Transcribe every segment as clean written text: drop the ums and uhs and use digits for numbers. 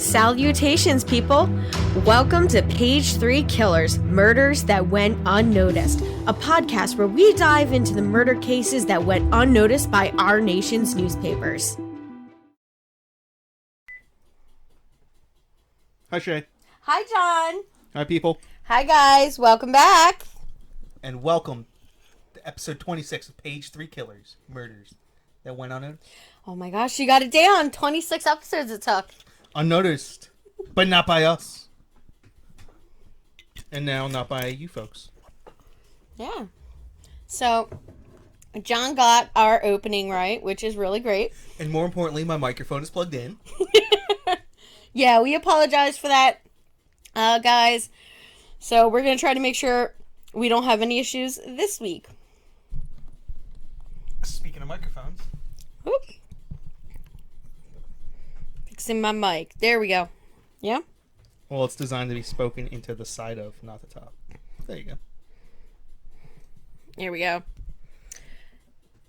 Salutations, people! Welcome to Page 3 Killers, Murders That Went Unnoticed, a podcast where we dive into the murder cases that went unnoticed by our nation's newspapers. Hi, Shay. Hi, John. Hi, people. Hi, guys. Welcome back. And welcome to episode 26 of Page 3 Killers, Murders That Went Unnoticed. Oh my gosh, you got it down. 26 episodes it took. Unnoticed, but not by us. And now not by you folks. Yeah. So, John got our opening right, which is really great. And more importantly, my microphone is plugged in. Yeah, we apologize for that, guys. So, we're going to try to make sure we don't have any issues this week. Speaking of microphones. Whoop. Fixing my mic. There we go. Yeah? Well, it's designed to be spoken into the side of, not the top. There you go. Here we go.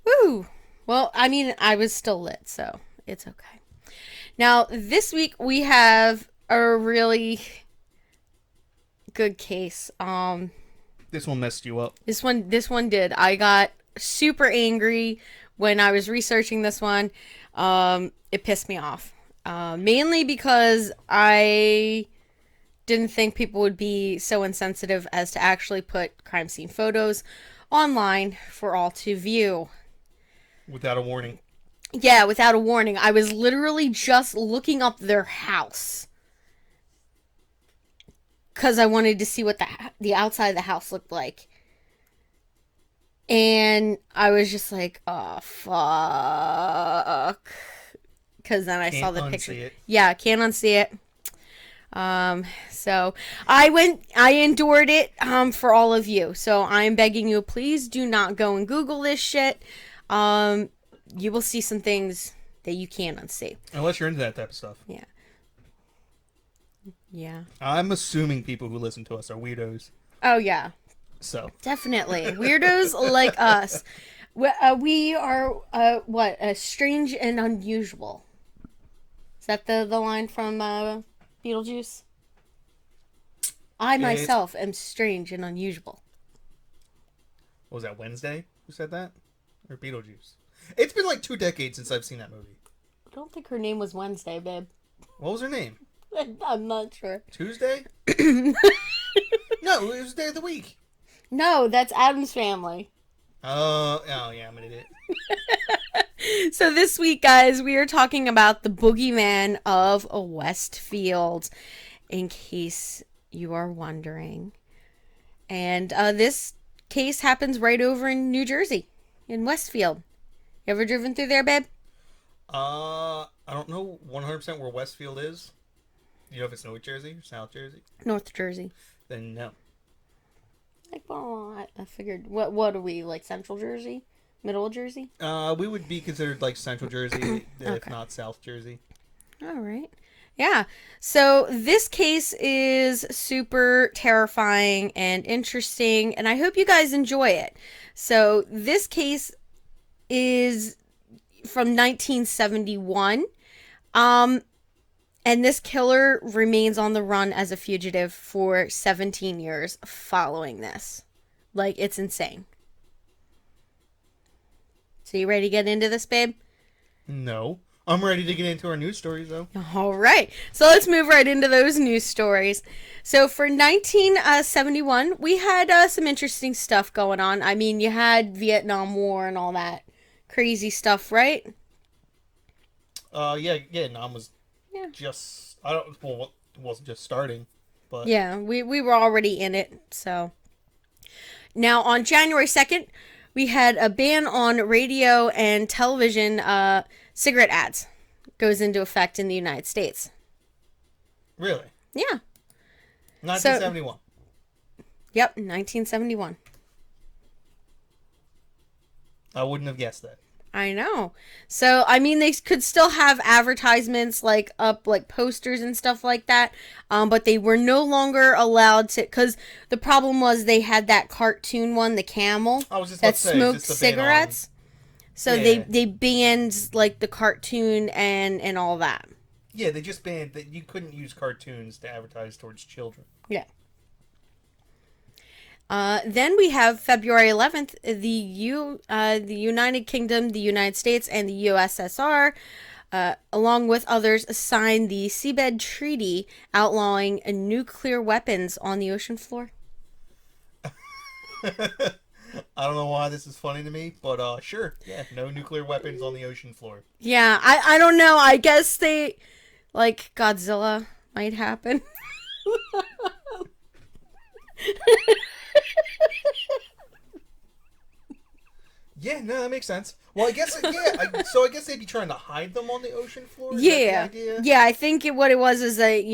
Woo! Well, I mean, I was still lit, so it's okay. Now, this week we have a really good case. This one messed you up. This one did. I got super angry when I was researching this one. It pissed me off. Mainly because I didn't think people would be so insensitive as to actually put crime scene photos online for all to view. Without a warning. Yeah, without a warning. I was literally just looking up their house because I wanted to see what the outside of the house looked like. And I was just like, oh, fuck. Because then I saw the picture. It. Yeah, can't unsee it. So I endured it for all of you. So I'm begging you, please do not go and Google this shit. You will see some things that you can't unsee. Unless you're into that type of stuff. Yeah. Yeah. I'm assuming people who listen to us are weirdos. Oh, yeah. So. Definitely. Weirdos like us. We are, strange and unusual. Is that the line from Beetlejuice? I myself am strange and unusual. What was that, Wednesday? Who said that? Or Beetlejuice? It's been like 2 decades since I've seen that movie. I don't think her name was Wednesday, babe. What was her name? I'm not sure. Tuesday? No, it was day of the week. No, that's Addams Family. Oh yeah, I'm an idiot. So this week, guys, we are talking about the Boogeyman of Westfield, in case you are wondering. And this case happens right over in New Jersey, in Westfield. You ever driven through there, babe? I don't know 100% where Westfield is. You know if it's North Jersey or South Jersey? North Jersey. Then no. Like, well, I figured, what are we, like Central Jersey? Middle of Jersey? We would be considered like Central Jersey, okay. If not South Jersey. All right. Yeah. So this case is super terrifying and interesting, and I hope you guys enjoy it. So this case is from 1971. And this killer remains on the run as a fugitive for 17 years following this. Like, it's insane. So you ready to get into this, babe? No. I'm ready to get into our news stories, though. All right. So let's move right into those news stories. So for 1971, we had some interesting stuff going on. I mean, you had Vietnam War and all that crazy stuff, right? Yeah, Vietnam was just... it wasn't just starting, but... Yeah, we were already in it, so... Now, on January 2nd... we had a ban on radio and television cigarette ads goes into effect in the United States. Really? Yeah. 1971. Yep, 1971. I wouldn't have guessed that. I know. So, I mean, they could still have advertisements, like, up, like, posters and stuff like that, but they were no longer allowed to, because the problem was they had that cartoon one, the camel, that smoked cigarettes. So yeah. they banned, like, the cartoon and all that. Yeah, they just banned that you couldn't use cartoons to advertise towards children. Yeah. Then we have February 11th, the United Kingdom, the United States, and the USSR, along with others, signed the Seabed Treaty outlawing nuclear weapons on the ocean floor. I don't know why this is funny to me, but sure, yeah, no nuclear weapons on the ocean floor. Yeah, I don't know. I guess they, like, Godzilla might happen. Yeah, no, that makes sense. Well, I guess so I guess they'd be trying to hide them on the ocean floor. Is that the Yeah. idea? Yeah, I think what it was is that,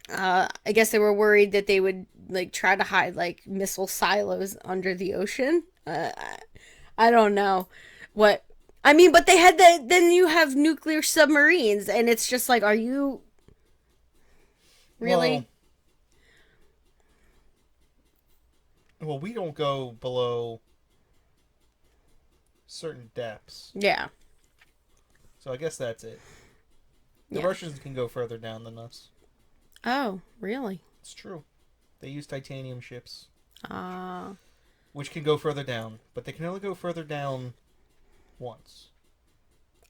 I guess they were worried that they would, like, try to hide, like, missile silos under the ocean. I don't know what. I mean, but they had the. Then you have nuclear submarines, and it's just like, are you really? Well, we don't go below certain depths, Yeah. so I guess that's it. The Yeah. Russians can go further down than us. Oh, really? It's true. They use titanium ships, Uh, which can go further down, but they can only go further down once.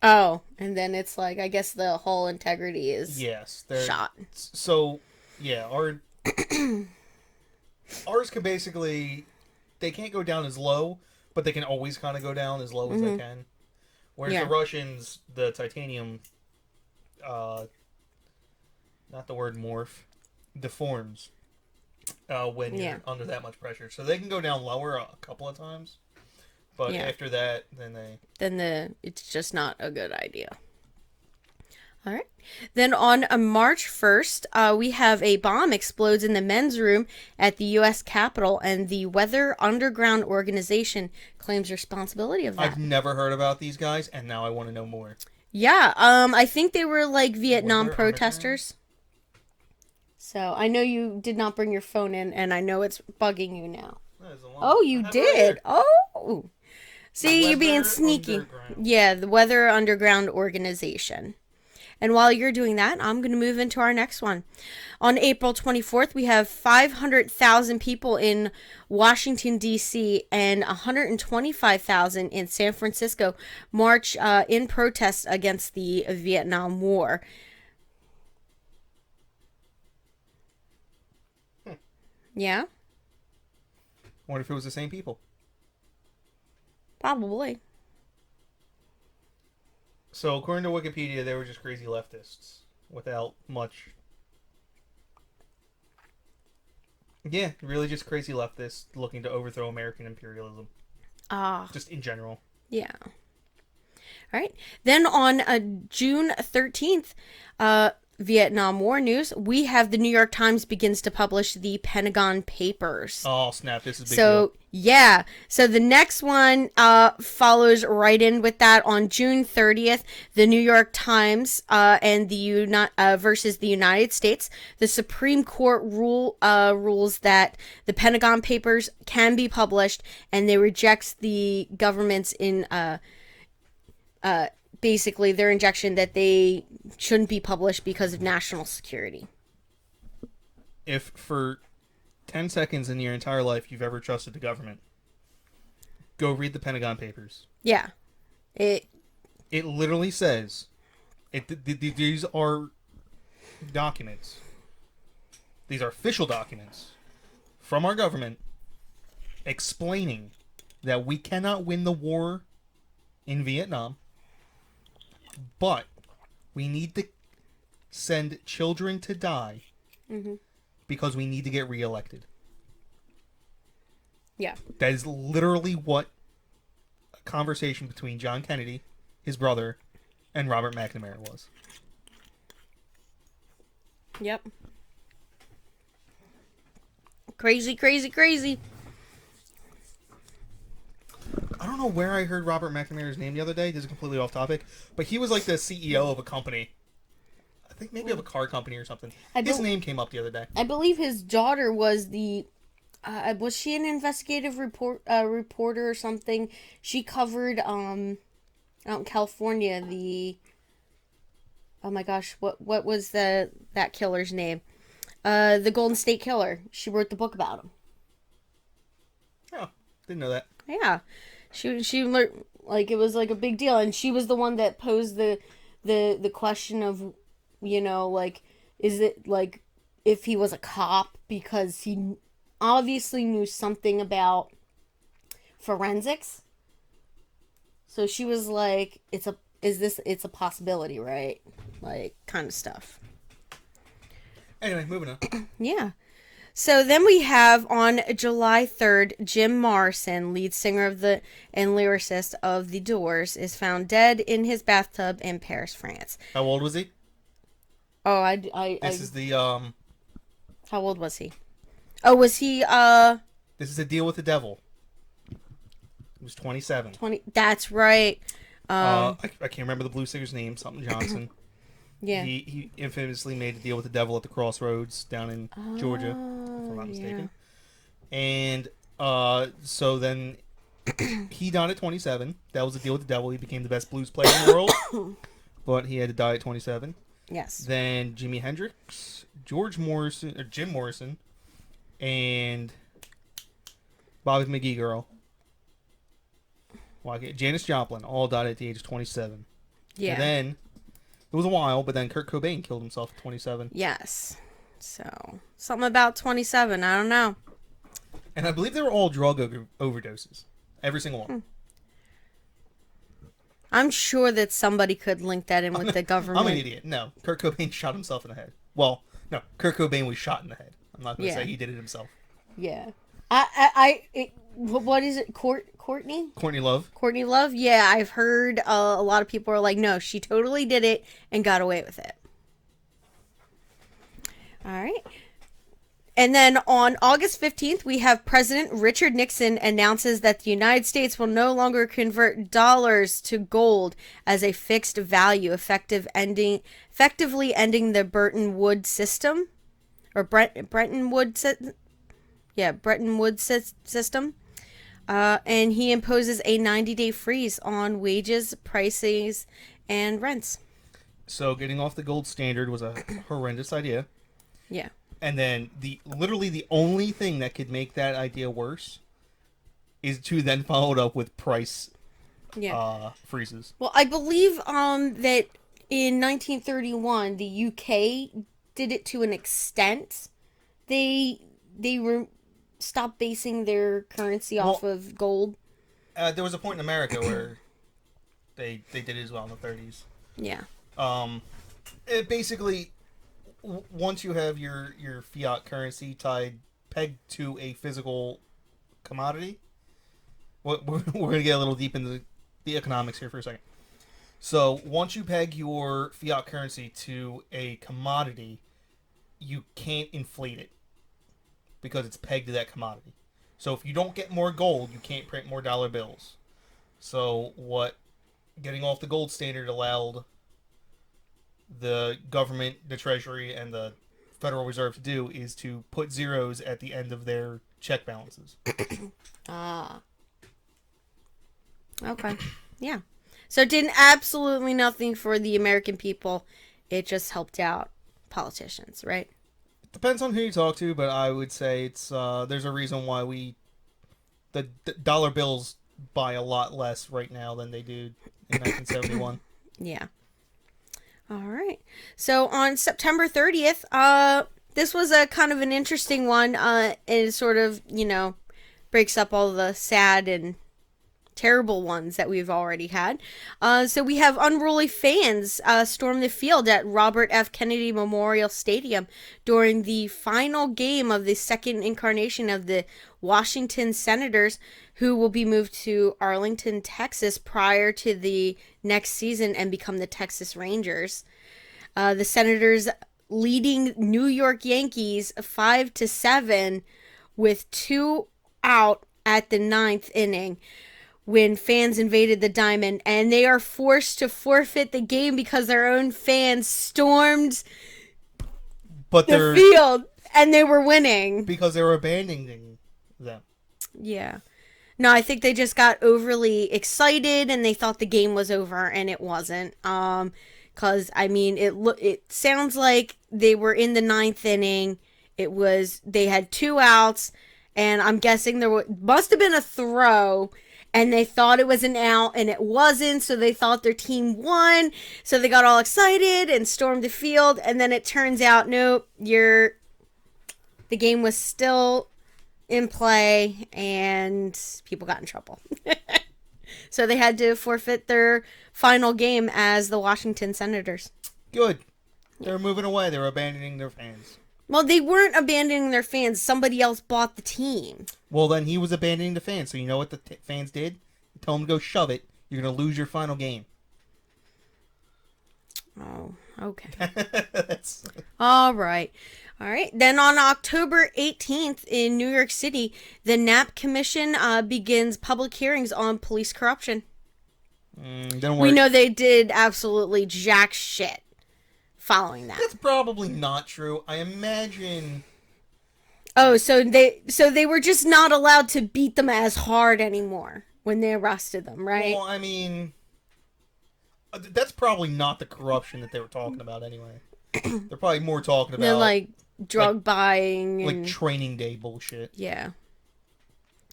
oh, and then it's like, I guess the whole integrity is Yes, they're shot. So, yeah, ours can basically, they can't go down as low, but they can always kind of go down as low as they can. Whereas Yeah. the Russians, the titanium, not the word morph, deforms when you're under that much pressure. So they can go down lower a couple of times, but after that, then it's just not a good idea. All right. Then on March 1st, we have a bomb explodes in the men's room at the U.S. Capitol, and the Weather Underground Organization claims responsibility of that. I've never heard about these guys, and now I want to know more. Yeah, I think they were like Vietnam Weather protesters. So I know you did not bring your phone in, and I know it's bugging you now. Oh, you did. Oh. See, you being sneaky. Underground. Yeah, the Weather Underground Organization. And while you're doing that, I'm going to move into our next one. On April 24th, we have 500,000 people in Washington, D.C., and 125,000 in San Francisco march in protest against the Vietnam War. Yeah? Wonder if it was the same people. Probably. So, according to Wikipedia, they were just crazy leftists without much. Yeah, really just crazy leftists looking to overthrow American imperialism. Just in general. Yeah. All right. Then on June 13th, Vietnam War news, we have the New York Times begins to publish the Pentagon Papers. Oh, snap. This is a big So, deal. yeah. So the next one follows right in with that. On June 30th, the New York Times and the versus the United States, the Supreme Court rules that the Pentagon Papers can be published, and they reject the government's basically their injection that they shouldn't be published because of national security. If for 10 seconds in your entire life you've ever trusted the government, go read the Pentagon Papers. Yeah. It literally says, these are documents. These are official documents from our government explaining that we cannot win the war in Vietnam, but we need to send children to die because we need to get reelected. Yeah. That is literally what a conversation between John Kennedy, his brother, and Robert McNamara was. Yep. Crazy, crazy, crazy. I don't know where I heard Robert McNamara's name the other day. This is completely off topic. But he was like the CEO of a company. I think maybe of a car company or something. His name came up the other day. I believe his daughter was the... was she an investigative reporter or something? She covered, out in California, the... oh my gosh, what was that killer's name? The Golden State Killer. She wrote the book about him. Oh, didn't know that. Yeah, she learned, like, it was like a big deal, and she was the one that posed the question of, like, is it like if he was a cop, because he obviously knew something about forensics. So she was like, it's a possibility, right? Like, kind of stuff. Anyway, moving on. Yeah. So then we have on July 3rd, Jim Morrison, lead singer of the and lyricist of The Doors, is found dead in his bathtub in Paris, France. How old was he? Oh, This is the how old was he? Oh, was he This is a deal with the devil. He was 27. 20? That's right. I can't remember the blues singer's name. Something Johnson. Yeah. He infamously made a deal with the devil at the Crossroads down in Georgia, if I'm not mistaken. Yeah. And so then he died at 27. That was the deal with the devil. He became the best blues player in the world, but he had to die at 27. Yes. Then Jimi Hendrix, Jim Morrison, and Bobby McGee girl, Janis Joplin, all died at the age of 27. Yeah. And then it was a while, but then Kurt Cobain killed himself at 27. Yes. So something about 27. I don't know. And I believe they were all drug overdoses. Every single one. I'm sure that somebody could link that in with the government. I'm an idiot. No, Kurt Cobain shot himself in the head. Well, no, Kurt Cobain was shot in the head. I'm not going to say he did it himself. Yeah. What is it? Courtney? Courtney Love. Courtney Love? Yeah, I've heard a lot of people are like, no, she totally did it and got away with it. All right. And then on August 15th, we have President Richard Nixon announces that the United States will no longer convert dollars to gold as a fixed value, effectively ending the Bretton Woods system. Or Bretton Woods system. And he imposes a 90-day freeze on wages, prices, and rents. So getting off the gold standard was a horrendous idea. Yeah. And then literally the only thing that could make that idea worse is to then follow it up with price freezes. Well, I believe that in 1931 the UK did it to an extent. They stopped basing their currency off of gold. There was a point in America where they did it as well in the 30s. Yeah. It basically, once you have your fiat currency pegged to a physical commodity, we're going to get a little deep into the economics here for a second. So once you peg your fiat currency to a commodity, you can't inflate it because it's pegged to that commodity. So if you don't get more gold, you can't print more dollar bills. So what getting off the gold standard allowed the government, the Treasury, and the Federal Reserve to do is to put zeros at the end of their check balances. Okay. Yeah. So it did absolutely nothing for the American people. It just helped out politicians, right? It depends on who you talk to, but I would say it's there's a reason why the dollar bills buy a lot less right now than they did in 1971. Yeah. All right. So on September 30th, this was a kind of an interesting one. It sort of, breaks up all the sad and terrible ones that we've already had. So we have unruly fans storm the field at Robert F. Kennedy Memorial Stadium during the final game of the second incarnation of the Washington Senators, who will be moved to Arlington, Texas prior to the next season and become the Texas Rangers. The Senators leading New York Yankees 5-7 with 2 out at the 9th inning when fans invaded the diamond, and they are forced to forfeit the game because their own fans stormed the field and they were winning. Because they were abandoning them. Yeah. No, I think they just got overly excited and they thought the game was over, and it wasn't. Because, I mean, it sounds like they were in the ninth inning. They had 2 outs, and I'm guessing must have been a throw, and they thought it was an out, and it wasn't, so they thought their team won, so they got all excited and stormed the field, and then it turns out, nope, the game was still in play, and people got in trouble. So they had to forfeit their final game as the Washington Senators. Good. They were moving away. They were abandoning their fans. Well, they weren't abandoning their fans. Somebody else bought the team. Well, then he was abandoning the fans. So you know what the fans did? Tell them to go shove it. You're going to lose your final game. Oh, okay. All right. All right. Then on October 18th in New York City, the Knapp Commission begins public hearings on police corruption. Don't worry. We know they did absolutely jack shit following that. That's probably not true. I imagine. Oh, so they were just not allowed to beat them as hard anymore when they arrested them, right? Well, I mean, that's probably not the corruption that they were talking about anyway. They're probably more talking about They're like drug buying and like training day bullshit. Yeah.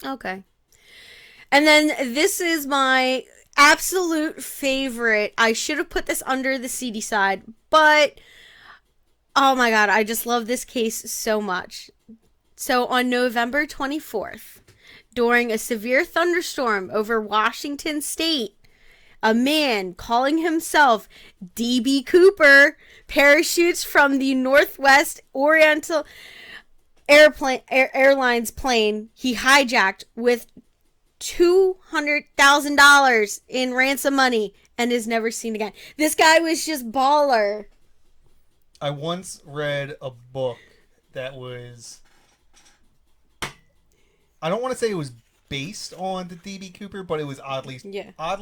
Okay. And then this is my absolute favorite. I should have put this under the seedy side, but oh my god, I just love this case so much. So on November 24th, during a severe thunderstorm over Washington State, a man calling himself D.B. Cooper parachutes from the Northwest Oriental Airlines plane he hijacked with $200,000 in ransom money and is never seen again. This guy was just baller. I once read a book that was... I don't want to say it was based on the D.B. Cooper, but it was oddly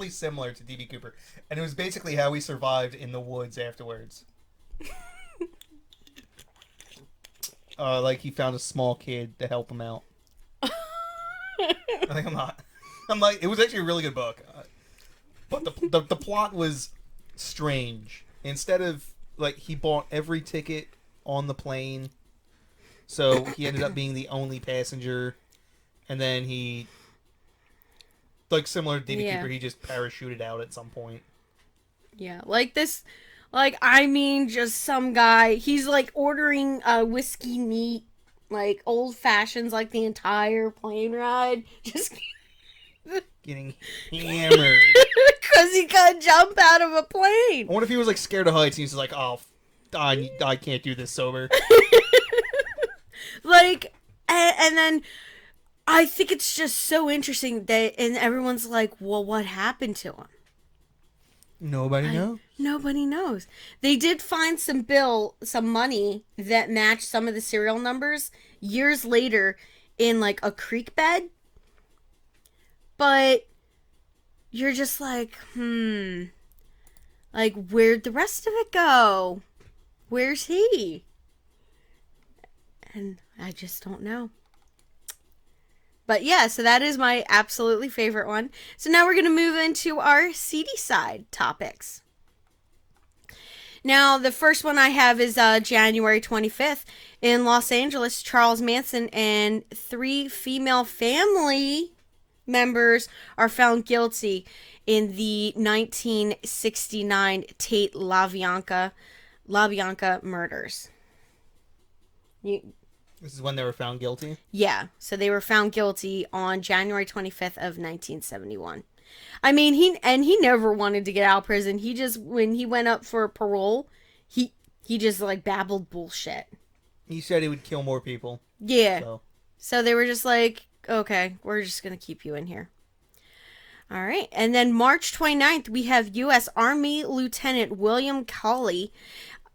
similar to D.B. Cooper. And it was basically how he survived in the woods afterwards. Like he found a small kid to help him out. I think I'm like, it was actually a really good book. But the plot was strange. Instead of, like, he bought every ticket on the plane, so he ended up being the only passenger. And then he, like, similar to D.B. Cooper, he just parachuted out at some point. Yeah, like this, like, I mean, just some guy, he's, like, ordering whiskey neat, like, old fashions, like, the entire plane ride. Just getting hammered. Because he can't jump out of a plane. I wonder if he was, like, scared of heights and he's like, oh, I can't do this sober. Like, and then... I think it's just so interesting that, and everyone's like, well, what happened to him? Nobody knows. Nobody knows. They did find some money that matched some of the serial numbers years later in, like, a creek bed. But you're just like, like, where'd the rest of it go? Where's he? And I just don't know. But yeah, so that is my absolutely favorite one. So now we're going to move into our seedy side topics. Now, the first one I have is January 25th. In Los Angeles, Charles Manson and 3 female family members are found guilty in the 1969 Tate LaBianca murders. This is when they were found guilty? Yeah, so they were found guilty on January 25th of 1971. I mean, he never wanted to get out of prison. He just, when he went up for parole, he just, like, babbled bullshit. He said he would kill more people. Yeah. So they were just like, okay, we're just going to keep you in here. All right. And then March 29th, we have U.S. Army Lieutenant William Cawley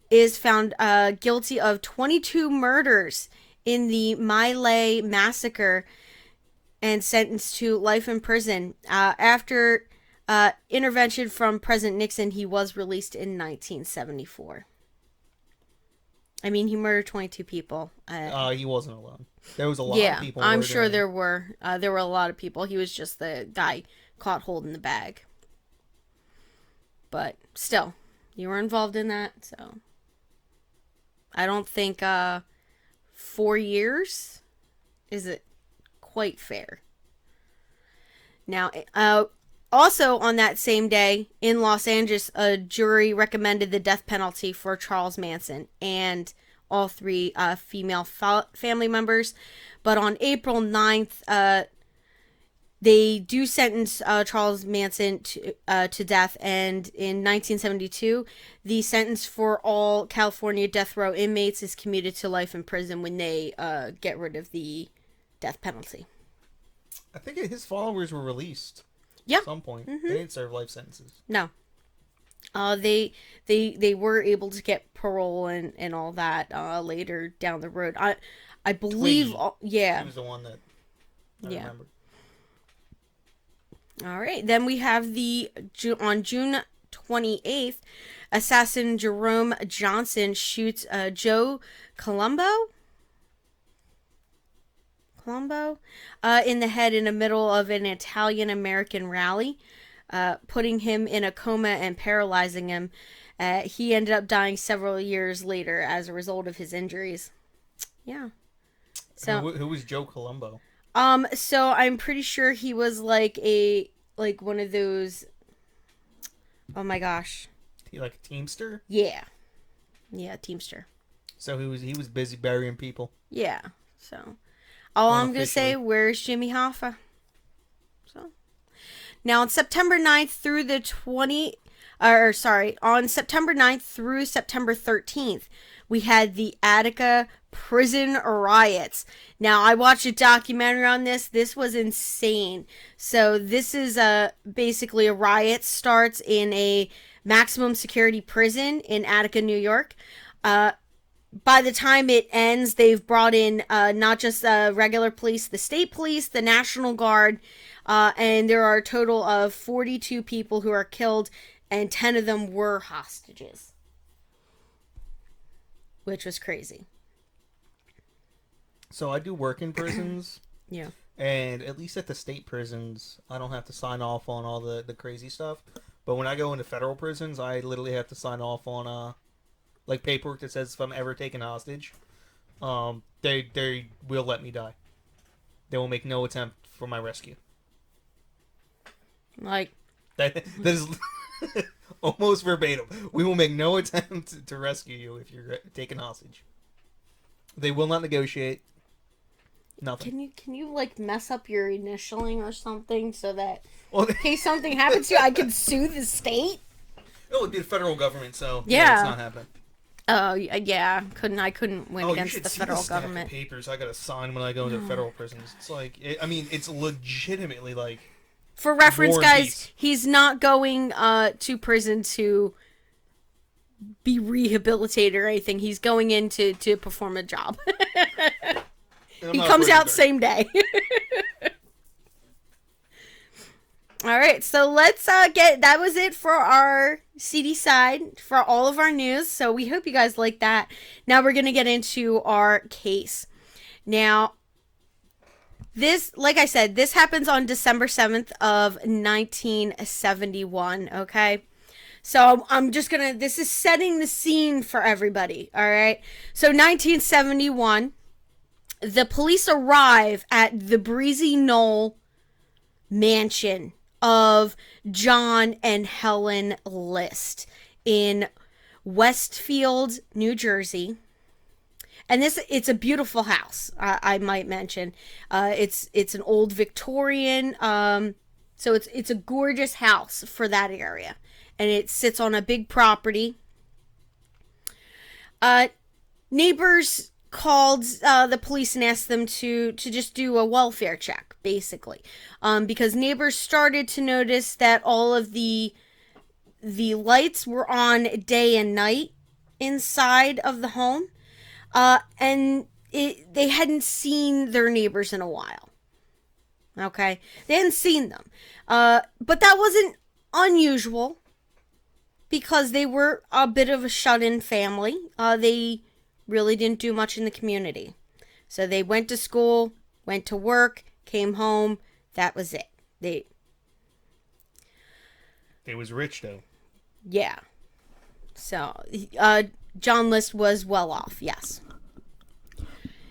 is found guilty of 22 murders in the My Lai massacre and sentenced to life in prison. After intervention from President Nixon, he was released in 1974. I mean, he murdered 22 people. He wasn't alone. There was a lot of people. Yeah, I'm sure there were. There were a lot of people. He was just the guy caught holding the bag. But still, You were involved in that, so I don't think 4 years is it quite fair. Now, also on that same day in Los Angeles, a jury recommended the death penalty for Charles Manson and all three female family members. But on April 9th, they do sentence Charles Manson to death, and in 1972, the sentence for all California death row inmates is commuted to life in prison when they get rid of the death penalty. I think his followers were released. Yeah. At some point. Mm-hmm. They didn't serve life sentences. No. They were able to get parole and all that later down the road. I believe. Yeah. She was the one that I remember. All right. Then we have on June 28th, assassin Jerome Johnson shoots Joe Colombo in the head in the middle of an Italian-American rally, putting him in a coma and paralyzing him. He ended up dying several years later as a result of his injuries. Yeah. So who was Joe Colombo? So I'm pretty sure he was like one of those. Oh my gosh. Like a teamster? Yeah, teamster. So he was busy burying people. Yeah. So all I'm gonna say, where's Jimmy Hoffa? So now on September 9th through the on September 9th through September 13th, we had the Attica prison riots. Now, I watched a documentary on this. This was insane. So this is basically a riot starts in a maximum security prison in Attica, New York. By the time it ends, they've brought in not just regular police, the state police, the National Guard, and there are a total of 42 people who are killed, and 10 of them were hostages, which was crazy. So I do work in prisons. Yeah. And at least at the state prisons, I don't have to sign off on all the crazy stuff. But when I go into federal prisons, I literally have to sign off on like paperwork that says if I'm ever taken hostage, they will let me die. They will make no attempt for my rescue. Like that is almost verbatim. We will make no attempt to rescue you if you're taken hostage. They will not negotiate. Nothing. Can you like mess up your initialing or something so that in case something happens to you, I can sue the state? It would be the federal government, so yeah, it's not happening. Oh yeah, I couldn't win against the federal government. Papers I gotta sign when I go into federal prisons. It's like it's legitimately like. For reference, guys, he's not going to prison to be rehabilitated or anything. He's going in to perform a job. He comes out same day. All right, so let's that was it for our CD side, for all of our news. So we hope you guys like that. Now we're going to get into our case. Now, this, like I said, this happens on December 7th of 1971, okay? So I'm just going to, this is setting the scene for everybody, all right? So 1971, the police arrive at the Breezy Knoll mansion of John and Helen List in Westfield, New Jersey. And it's a beautiful house, I might mention. It's an old Victorian, so it's a gorgeous house for that area. And it sits on a big property. Neighbors called the police and asked them to just do a welfare check, basically, because neighbors started to notice that all of the lights were on day and night inside of the home, and they hadn't seen their neighbors in a while. Okay, they hadn't seen them, but that wasn't unusual because they were a bit of a shut-in family. They really didn't do much in the community. So they went to school, went to work, came home. That was it. They was rich, though. Yeah. So, John List was well off, yes.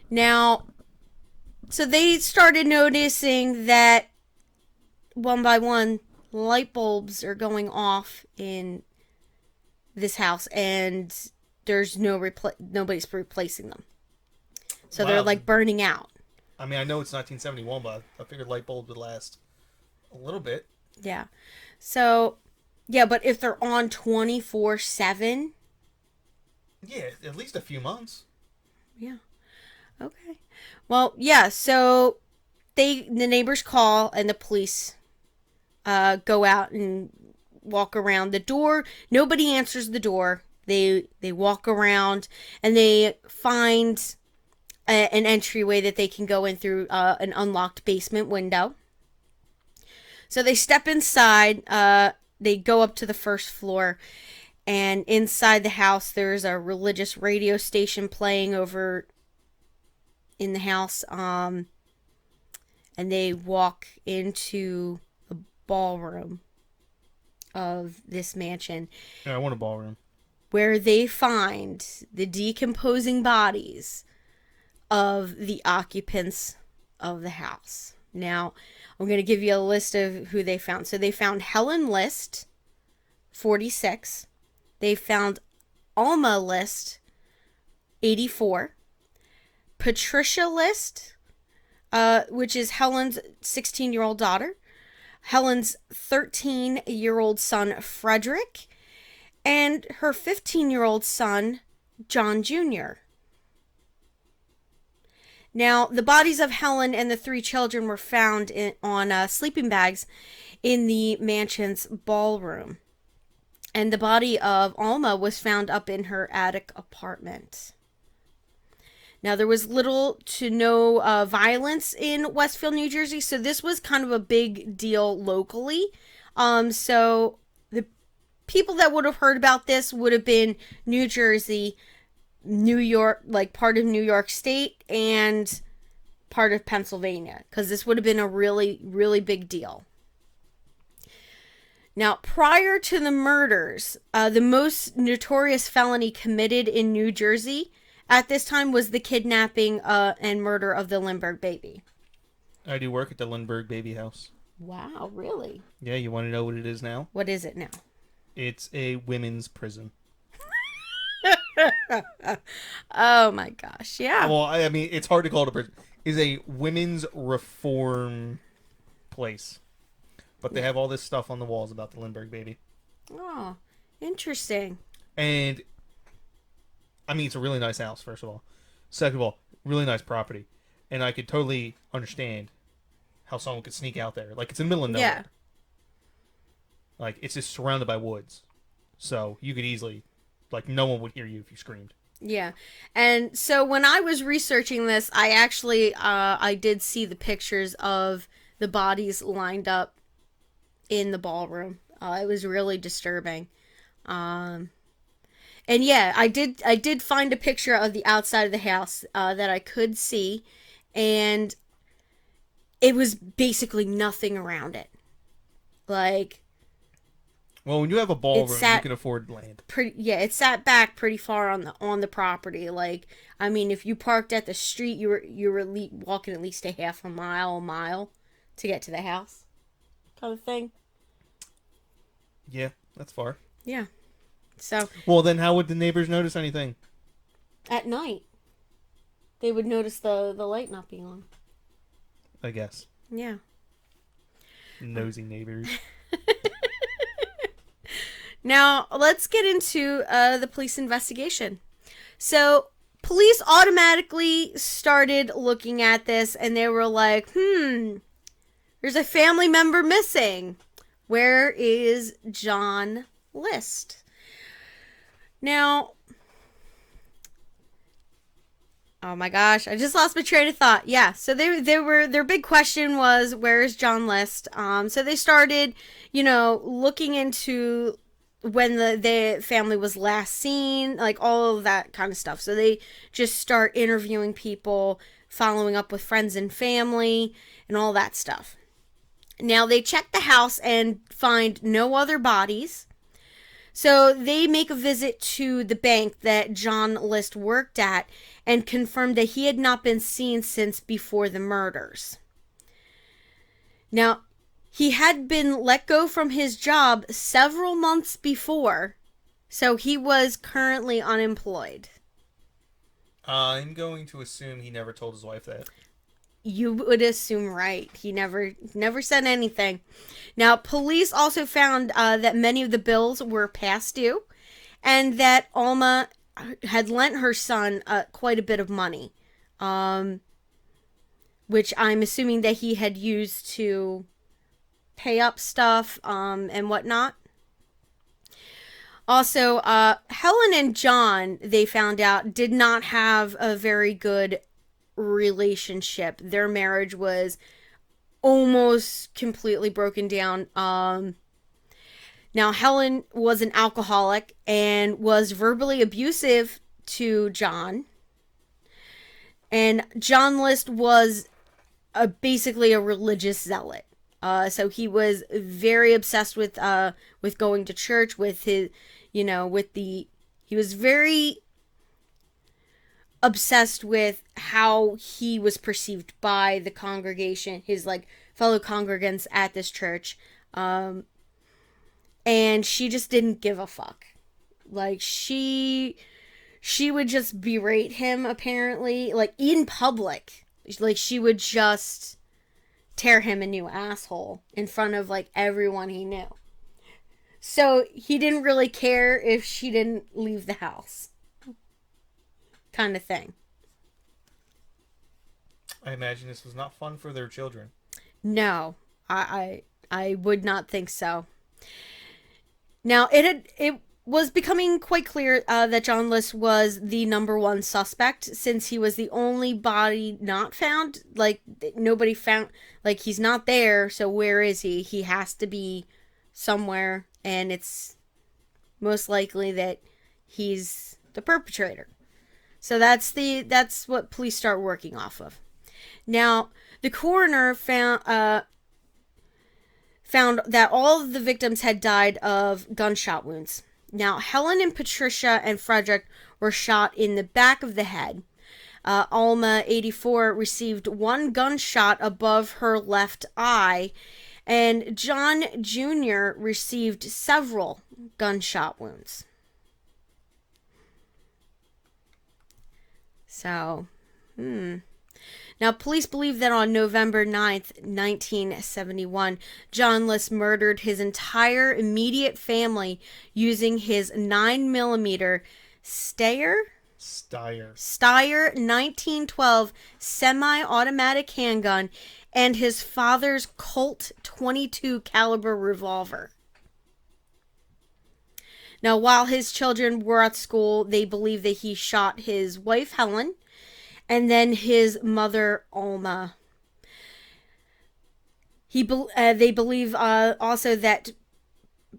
Now, so they started noticing that one by one, light bulbs are going off in this house, and there's nobody's replacing them. So they're Wow. like burning out. I mean, I know it's 1971, but I figured light bulb would last a little bit. Yeah. So, yeah, but if they're on 24/7, Yeah, at least a few months. yeah. Okay. Well, yeah, so the neighbors call and the police go out and walk around the door. Nobody answers the door. They walk around and they find an entryway that they can go in through an unlocked basement window. So they step inside. They go up to the first floor, and inside the house there's a religious radio station playing over in the house. And they walk into the ballroom of this mansion, Yeah, I want a ballroom. where they find the decomposing bodies of the occupants of the house. Now, I'm going to give you a list of who they found. So they found Helen List, 46. They found Alma List, 84. Patricia List, which is Helen's 16-year-old daughter. Helen's 13-year-old son, Frederick. And her 15-year-old son, John Jr. Now, the bodies of Helen and the 3 children were found on sleeping bags in the mansion's ballroom. And the body of Alma was found up in her attic apartment. Now, there was little to no violence in Westfield, New Jersey, so this was kind of a big deal locally. So the people that would have heard about this would have been New Jersey, New York, like part of New York State, and part of Pennsylvania, because this would have been a really, really big deal. Now, prior to the murders, the most notorious felony committed in New Jersey at this time was the kidnapping and murder of the Lindbergh baby. I do work at the Lindbergh baby house. Wow, really? Yeah, you want to know what it is now? What is it now? It's a women's prison. Oh my gosh, yeah. Well, I mean, it's hard to call it a prison. It's a women's reform place. But they have all this stuff on the walls about the Lindbergh baby. Oh, interesting. And, I mean, it's a really nice house, first of all. Second of all, really nice property. And I could totally understand how someone could sneak out there. Like, it's in the middle of nowhere. Yeah. Like, it's just surrounded by woods. So, you could easily, like, no one would hear you if you screamed. Yeah. And so when I was researching this, I actually, I did see the pictures of the bodies lined up in the ballroom. It was really disturbing. And yeah, I did find a picture of the outside of the house that I could see, and it was basically nothing around it. Like, well, when you have a ballroom, you sat can afford land. it sat back pretty far on the property. Like, I mean, if you parked at the street, you were walking at least a half a mile to get to the house, kind of thing. Yeah, that's far. Yeah. So Well, then how would the neighbors notice anything? at night, they would notice the light not being on. I guess. Yeah. Nosy neighbors. Now, let's get into the police investigation. So, police automatically started looking at this, and they were like, there's a family member missing. Where is John List? Now, oh my gosh, I just lost my train of thought. Yeah, so their big question was, where is John List? So they started, looking into when the family was last seen, like all of that kind of stuff. So they just start interviewing people, following up with friends and family, and all that stuff. Now they check the house and find no other bodies. So they make a visit to the bank that John List worked at and confirmed that he had not been seen since before the murders. Now, he had been let go from his job several months before, so he was currently unemployed. I'm going to assume he never told his wife that. You would assume right. He never said anything. Now, police also found that many of the bills were past due, and that Alma had lent her son quite a bit of money, which I'm assuming that he had used to pay up stuff and whatnot. Also, Helen and John, they found out, did not have a very good relationship. Their marriage was almost completely broken down. Now, Helen was an alcoholic and was verbally abusive to John. And John List was basically a religious zealot. So he was very obsessed with going to church, with his, he was very obsessed with how he was perceived by the congregation, his like fellow congregants at this church. And she just didn't give a fuck. Like she would just berate him, apparently, like in public. Like she would just tear him a new asshole in front of like everyone he knew. So he didn't really care if she didn't leave the house. Kind of thing. I imagine this was not fun for their children. No, I would not think so. Now it was becoming quite clear that John List was the number one suspect, since he was the only body not found. Like nobody found, like he's not there. So where is he? He has to be somewhere, and it's most likely that he's the perpetrator. So that's what police start working off of. Now, the coroner found that all of the victims had died of gunshot wounds. Now, Helen and Patricia and Frederick were shot in the back of the head. Alma, 84, received one gunshot above her left eye, and John Jr. received several gunshot wounds. So, Now, police believe that on November 9th, 1971, John List murdered his entire immediate family using his 9mm Steyr 1912 semi-automatic handgun and his father's Colt .22 caliber revolver. Now, while his children were at school, they believe that he shot his wife, Helen, and then his mother, Alma. They believe also that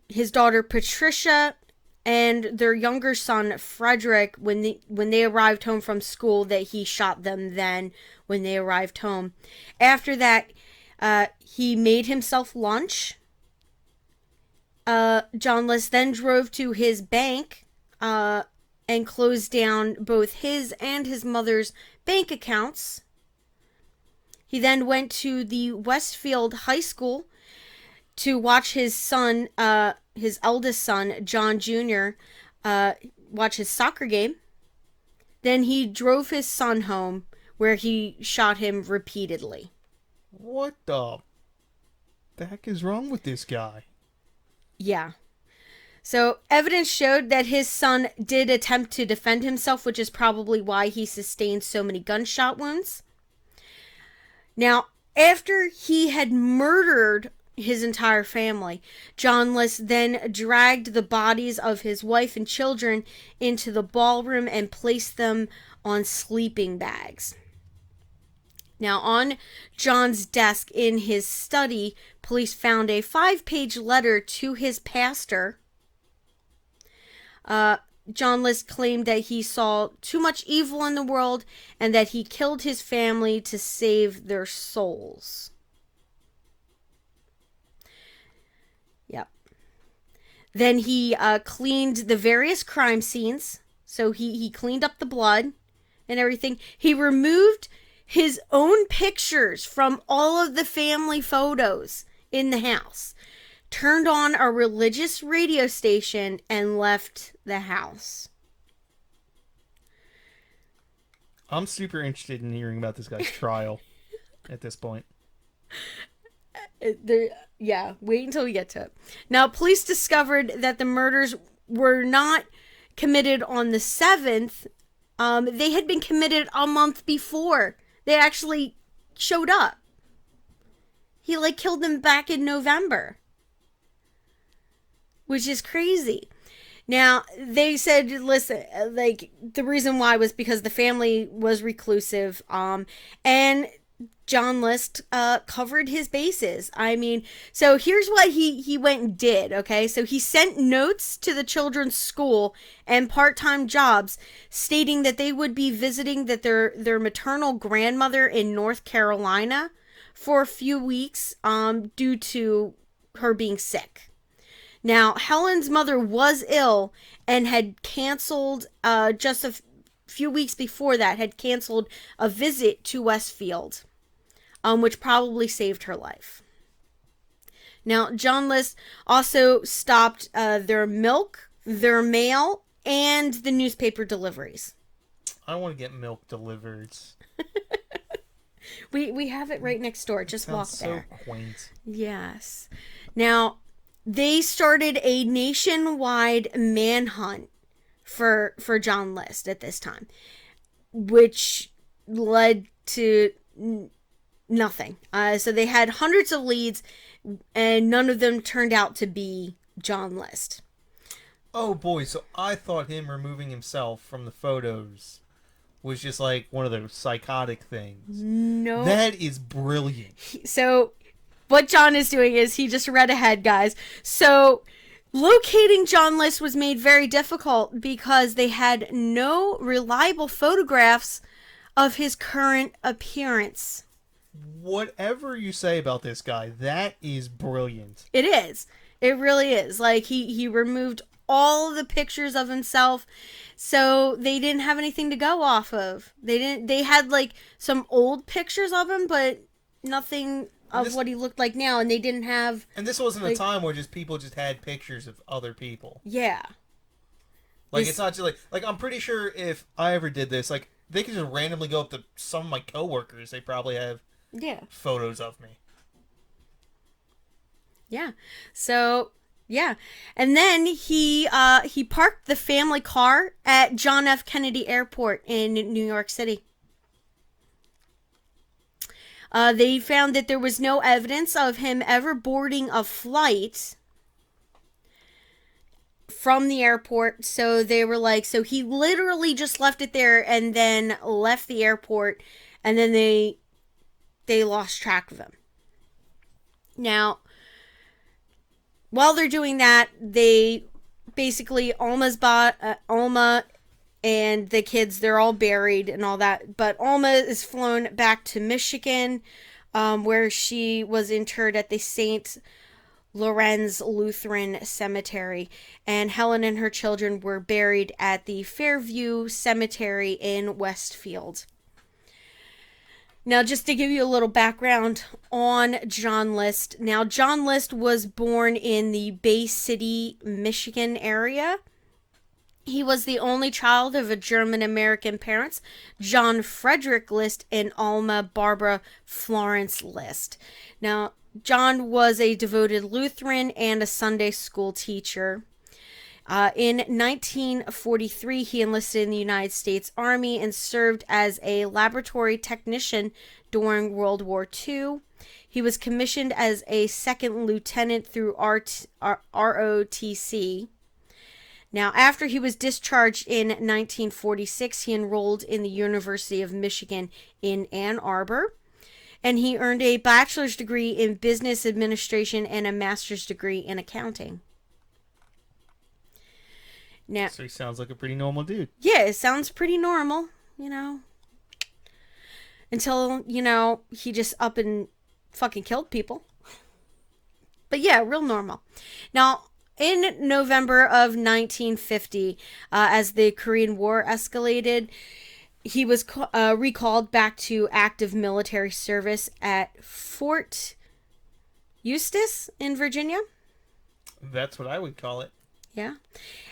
his daughter, Patricia, and their younger son, Frederick, when they arrived home from school, that he shot them then when they arrived home. After that, he made himself lunch. John List then drove to his bank and closed down both his and his mother's bank accounts. He then went to the Westfield High School to watch his son, his eldest son, John Jr., watch his soccer game. Then he drove his son home, where he shot him repeatedly. What the heck is wrong with this guy? Yeah. So evidence showed that his son did attempt to defend himself, which is probably why he sustained so many gunshot wounds. Now, after he had murdered his entire family, John List then dragged the bodies of his wife and children into the ballroom and placed them on sleeping bags. Now, on John's desk in his study, police found a 5-page letter to his pastor. John List claimed that he saw too much evil in the world and that he killed his family to save their souls. Yep. Then he cleaned the various crime scenes. So he cleaned up the blood and everything. He removed his own pictures from all of the family photos in the house, turned on a religious radio station, and left the house. I'm super interested in hearing about this guy's trial at this point. Yeah, wait until we get to it. Now, police discovered that the murders were not committed on the 7th. They had been committed a month before. They actually showed up. He killed them back in November, which is crazy. Now, they said, listen, the reason why was because the family was reclusive, and John List covered his bases. I mean, so here's what he went and did, okay? So he sent notes to the children's school and part-time jobs stating that they would be visiting their maternal grandmother in North Carolina for a few weeks due to her being sick. Now, Helen's mother was ill and had canceled, just a few weeks before that, had canceled a visit to Westfield, which probably saved her life. Now, John List also stopped their milk, their mail, and the newspaper deliveries. I want to get milk delivered. We have it right next door. Just walk there. So quaint. Yes. Now, they started a nationwide manhunt for John List at this time, which led to nothing. So they had hundreds of leads, and none of them turned out to be John List. Oh boy, so I thought him removing himself from the photos was just like one of those psychotic things. No. That is brilliant. So what John is doing is he just read ahead, guys. So locating John List was made very difficult because they had no reliable photographs of his current appearance. Whatever you say about this guy, that is brilliant. It is. It really is. He removed all the pictures of himself, so they didn't have anything to go off of. They had some old pictures of him, but nothing of what he looked like now, and they didn't have. And this wasn't a time where people just had pictures of other people. Yeah. It's not just I'm pretty sure if I ever did this, they could just randomly go up to some of my coworkers. They probably have photos of me. Yeah. So yeah, and then he parked the family car at John F. Kennedy Airport in New York City. They found that there was no evidence of him ever boarding a flight from the airport. So they were so he literally just left it there and then left the airport, and then they lost track of him. Now, while they're doing that, they basically Alma and the kids, they're all buried and all that. But Alma is flown back to Michigan, where she was interred at the St. Lawrence Lutheran Cemetery. And Helen and her children were buried at the Fairview Cemetery in Westfield. Now, just to give you a little background on John List. Now, John List was born in the Bay City, Michigan area. He was the only child of a German-American parents, John Frederick List and Alma Barbara Florence List. Now, John was a devoted Lutheran and a Sunday school teacher. In 1943, he enlisted in the United States Army and served as a laboratory technician during World War II. He was commissioned as a second lieutenant through ROTC. Now, after he was discharged in 1946, he enrolled in the University of Michigan in Ann Arbor, and he earned a bachelor's degree in business administration and a master's degree in accounting. Now, so he sounds like a pretty normal dude. Yeah, it sounds pretty normal, until, he just up and fucking killed people. But yeah, real normal. Now, in November of 1950, as the Korean War escalated, he was recalled back to active military service at Fort Eustis in Virginia. That's what I would call it. Yeah.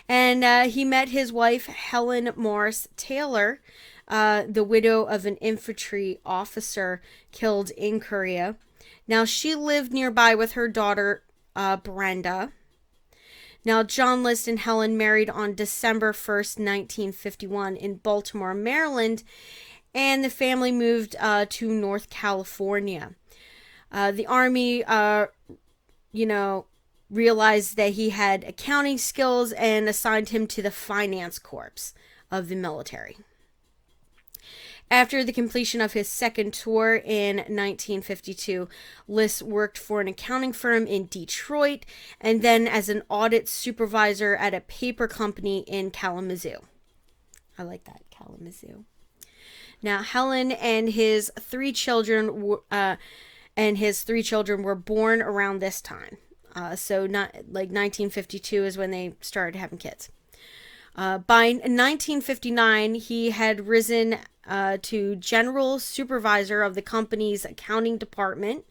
And he met his wife, Helen Morris Taylor, the widow of an infantry officer killed in Korea. Now, she lived nearby with her daughter, Brenda. Now, John List and Helen married on December 1st, 1951, in Baltimore, Maryland, and the family moved to North California. The Army, realized that he had accounting skills and assigned him to the finance corps of the military. After the completion of his second tour in 1952, List worked for an accounting firm in Detroit and then as an audit supervisor at a paper company in Kalamazoo. I like that, Kalamazoo. Now, Helen and his three children were born around this time. So not like 1952 is when they started having kids. By 1959, he had risen to general supervisor of the company's accounting department,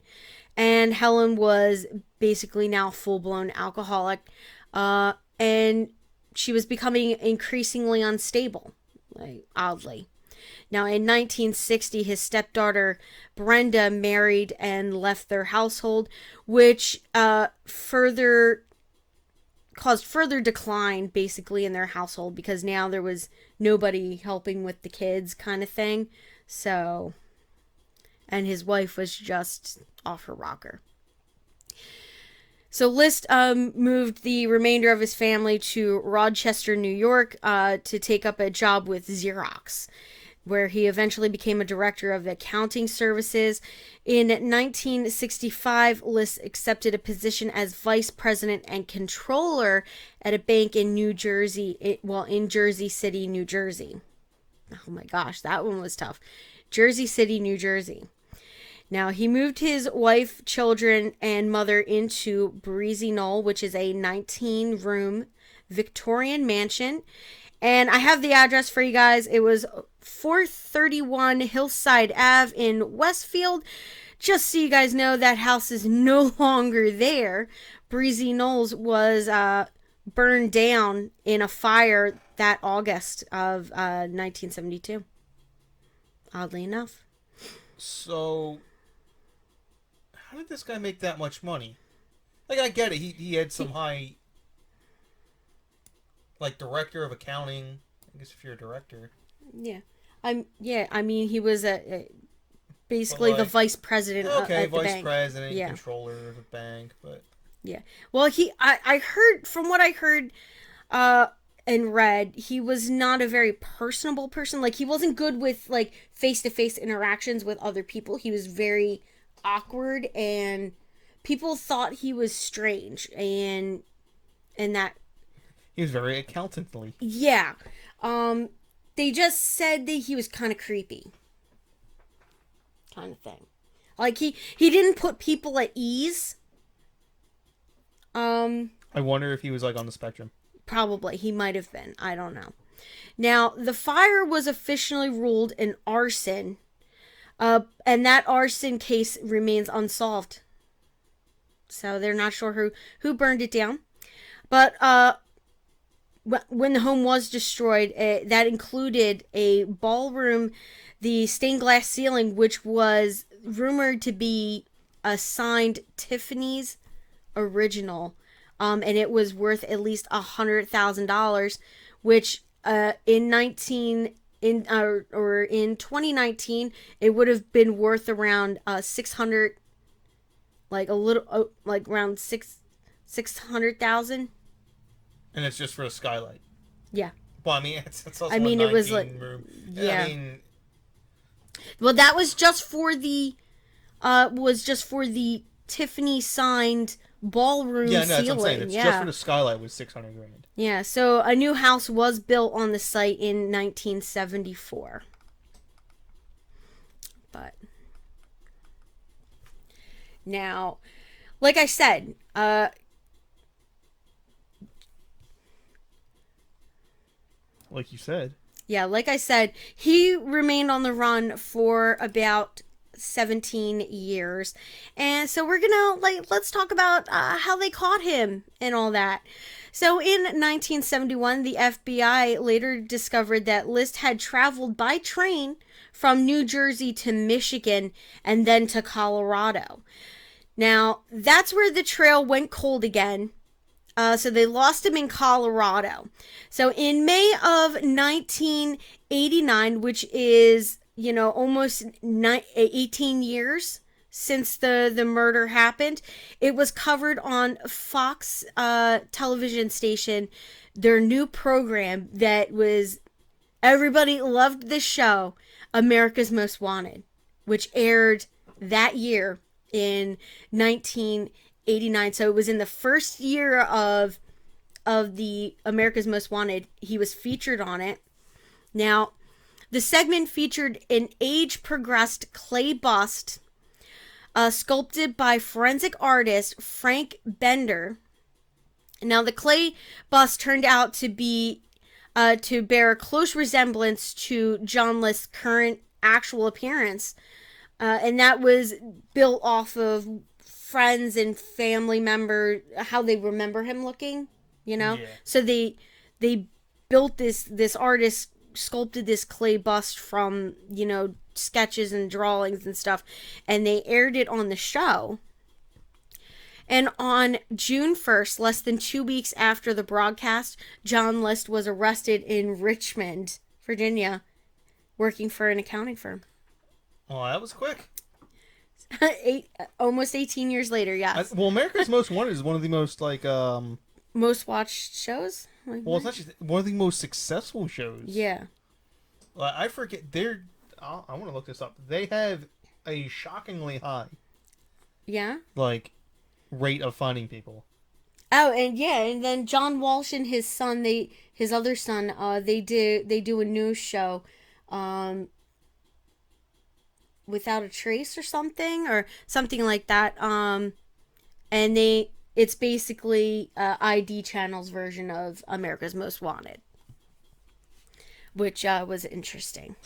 and Helen was basically now full-blown alcoholic, and she was becoming increasingly unstable, like oddly. Now, in 1960, his stepdaughter Brenda married and left their household, which caused further decline, basically, in their household, because now there was nobody helping with the kids, kind of thing. So, and his wife was just off her rocker. So List moved the remainder of his family to Rochester, New York, to take up a job with Xerox, where he eventually became a director of accounting services. In 1965, List accepted a position as vice president and controller at a bank in New Jersey, in Jersey City, New Jersey. Oh my gosh, that one was tough. Jersey City, New Jersey. Now, he moved his wife, children, and mother into Breezy, Knoll, which is a 19-room Victorian mansion. And I have the address for you guys. It was 431 Hillside Ave in Westfield. Just so you guys know, that house is no longer there. Breezy Knolls was burned down in a fire that August of 1972. Oddly enough. So, how did this guy make that much money? Like, I get it. He had some high, like, director of accounting. I guess if you're a director. Yeah. I mean, he was basically the vice president at the bank. Okay, vice president, controller of the bank, but... Yeah. Well, I heard, from what I heard and read, he was not a very personable person. Like, he wasn't good with, like, face-to-face interactions with other people. He was very awkward, and people thought he was strange, and that... He was very accountantly. Yeah. They just said that he was kind of creepy. Kind of thing. Like, he didn't put people at ease. I wonder if he was, like, on the spectrum. Probably. He might have been. I don't know. Now, the fire was officially ruled an arson. And that arson case remains unsolved. So they're not sure who burned it down. But, when the home was destroyed, that included a ballroom, the stained glass ceiling, which was rumored to be a signed Tiffany's original, and it was worth at least $100,000, which in 2019 it would have been worth around 600, like a little, like around 600,000. And it's just for a skylight. Yeah. Well, I mean, it's also it was like room. Yeah. I mean, well, that was just for the Tiffany signed ballroom yeah, no, that's ceiling. what I'm saying. It's just for the skylight was $600,000. Yeah, so a new house was built on the site in 1974. But now, like I said, like you said. Yeah, like I said, he remained on the run for about 17 years. And so we're gonna let's talk about how they caught him and all that. So in 1971, the FBI later discovered that List had traveled by train from New Jersey to Michigan and then to Colorado. Now, that's where the trail went cold again. So they lost him in Colorado. So in May of 1989, which is, almost 18 years since the murder happened, it was covered on Fox television station, their new program that was, everybody loved this show, America's Most Wanted, which aired that year in 1989. So it was in the first year of the America's Most Wanted. He was featured on it. Now, the segment featured an age-progressed clay bust sculpted by forensic artist Frank Bender. Now, the clay bust turned out to be to bear a close resemblance to John List's current actual appearance, and that was built off of friends and family members, how they remember him looking, Yeah. So they built this artist sculpted this clay bust from, sketches and drawings and stuff, and they aired it on the show. And on June 1st, less than 2 weeks after the broadcast, John List was arrested in Richmond, Virginia, working for an accounting firm. Oh, that was quick. Almost 18 years later, yes. Well, America's Most Wanted is one of the most most watched shows. Well, it's actually one of the most successful shows. Yeah. I forget. I want to look this up. They have a shockingly high. Yeah. Rate of finding people. Oh, and then John Walsh and his son, his other son, they do a news show, Without a Trace or something like that. And it's basically ID Channel's version of America's Most Wanted, which was interesting.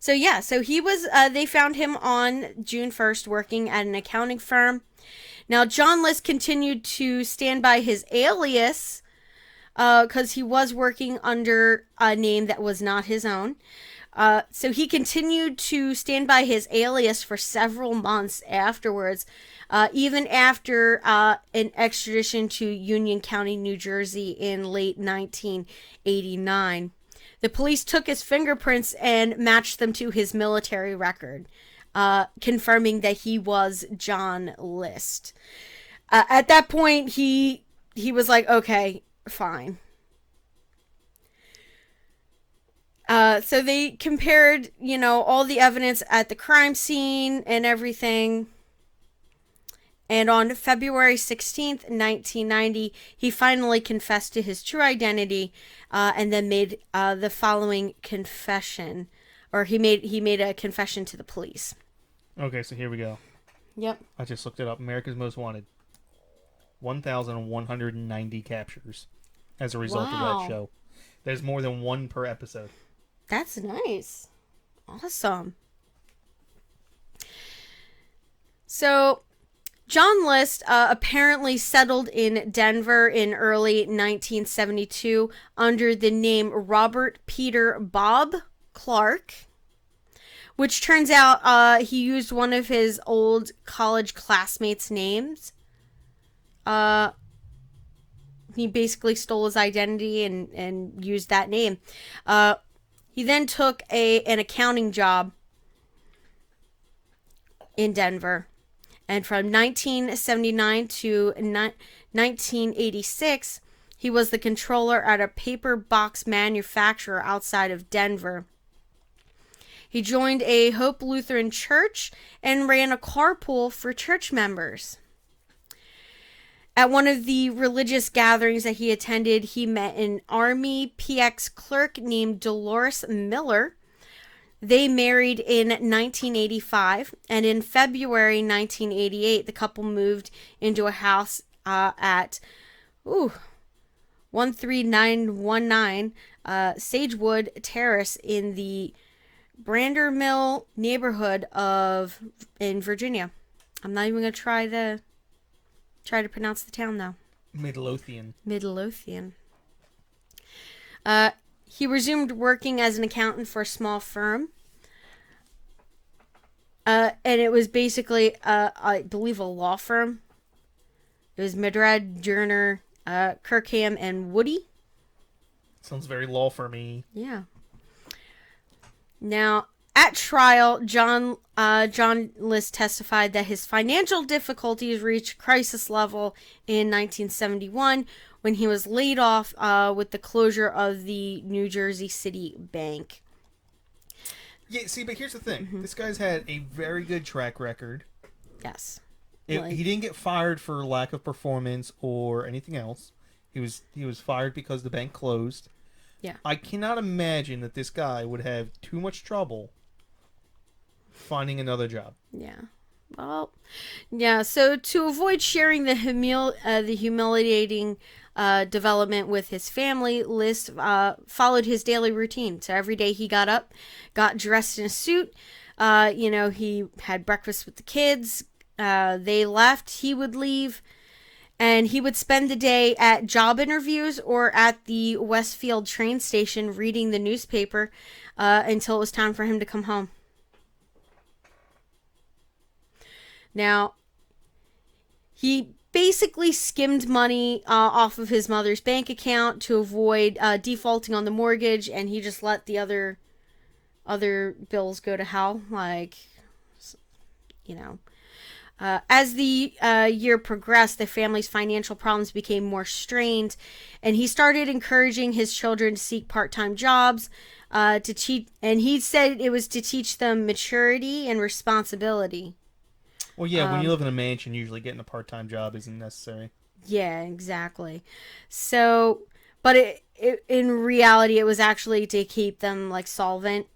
So yeah, he was. They found him on June 1st working at an accounting firm. Now, John List continued to stand by his alias because he was working under a name that was not his own. So he continued to stand by his alias for several months afterwards, even after an extradition to Union County, New Jersey in late 1989. The police took his fingerprints and matched them to his military record, confirming that he was John List. At that point, he was like, okay, fine. So they compared, all the evidence at the crime scene and everything. And on February 16th, 1990, he finally confessed to his true identity, and then made the following confession. Or he made a confession to the police. Okay, so here we go. Yep. I just looked it up. America's Most Wanted. 1,190 captures as a result of that show. There's more than one per episode. That's nice. Awesome. So, John List apparently settled in Denver in early 1972 under the name Robert Peter Bob Clark, which turns out he used one of his old college classmates' names. He basically stole his identity and used that name. He then took an accounting job in Denver. And from 1979 to 1986, he was the controller at a paper box manufacturer outside of Denver. He joined a Hope Lutheran Church and ran a carpool for church members. At one of the religious gatherings that he attended, he met an Army PX clerk named Dolores Miller. They married in 1985, and in February 1988, the couple moved into a house at 13919 Sagewood Terrace in the Brandermill neighborhood in Virginia. I'm not even gonna try to pronounce the town though. Midlothian. Midlothian. He resumed working as an accountant for a small firm. And it was basically, I believe, a law firm. It was Midrad, Journer, Kirkham, and Woody. Sounds very law firmy. Yeah. Now, at trial, John List testified that his financial difficulties reached crisis level in 1971 when he was laid off with the closure of the New Jersey City Bank. Yeah, see, but here's the thing. Mm-hmm. This guy's had a very good track record. Yes. He didn't get fired for lack of performance or anything else. He was fired because the bank closed. Yeah. I cannot imagine that this guy would have too much trouble finding another job. Yeah. Well, yeah, so to avoid sharing the humiliating development with his family, List followed his daily routine. So every day he got up, got dressed in a suit. He had breakfast with the kids. They left. He would leave. And he would spend the day at job interviews or at the Westfield train station reading the newspaper until it was time for him to come home. Now, he basically skimmed money off of his mother's bank account to avoid defaulting on the mortgage, and he just let the other bills go to hell. As the year progressed, the family's financial problems became more strained, and he started encouraging his children to seek part-time jobs to teach. And he said it was to teach them maturity and responsibility. Well, yeah, when you live in a mansion, usually getting a part-time job isn't necessary. Yeah, exactly. So, but in reality, it was actually to keep them solvent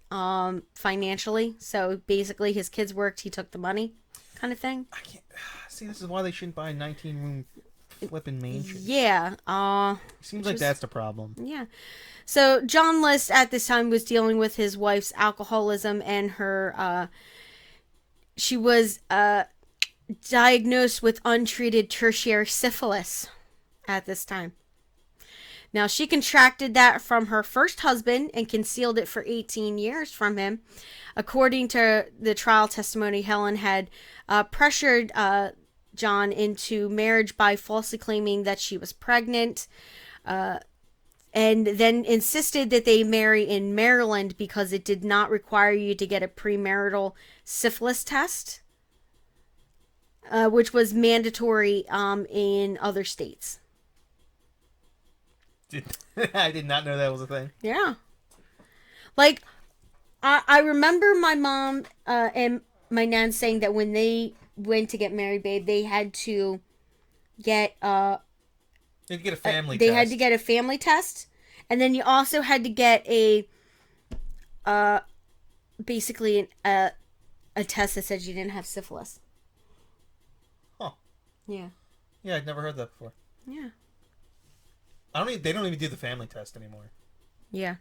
financially. So basically, his kids worked, he took the money, kind of thing. I can't see. This is why they shouldn't buy a 19-room flipping mansion. Yeah. Seems like that's the problem. Yeah. So John List at this time was dealing with his wife's alcoholism and her. She was diagnosed with untreated tertiary syphilis at this time. Now, she contracted that from her first husband and concealed it for 18 years from him. According to the trial testimony, Helen had pressured John into marriage by falsely claiming that she was pregnant, and then insisted that they marry in Maryland because it did not require you to get a premarital syphilis test, which was mandatory in other states. I did not know that was a thing. Yeah. I remember my mom and my nan saying that when they went to get married, babe, they had to get they had to get a family they test. had to get a family test, and then you also had to get a basically a test that said you didn't have syphilis. Huh. Yeah. Yeah, I'd never heard that before. Yeah. They don't even do the family test anymore. Yeah.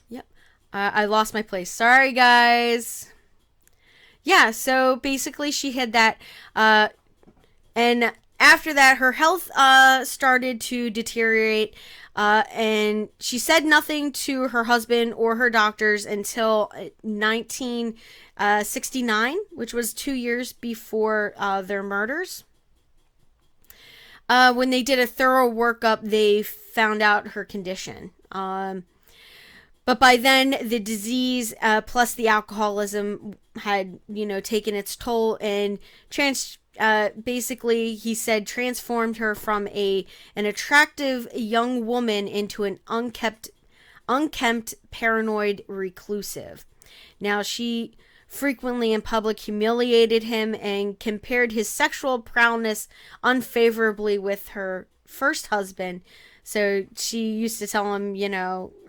Yep. I lost my place. Sorry, guys. Yeah, so basically she had that, and after that her health started to deteriorate, and she said nothing to her husband or her doctors until 1969, which was 2 years before their murders. When they did a thorough workup, they found out her condition. But by then, the disease plus the alcoholism had, taken its toll, and basically, he said, transformed her from an attractive young woman into an unkempt, paranoid reclusive. Now, she frequently in public humiliated him and compared his sexual prowess unfavorably with her first husband. So she used to tell him,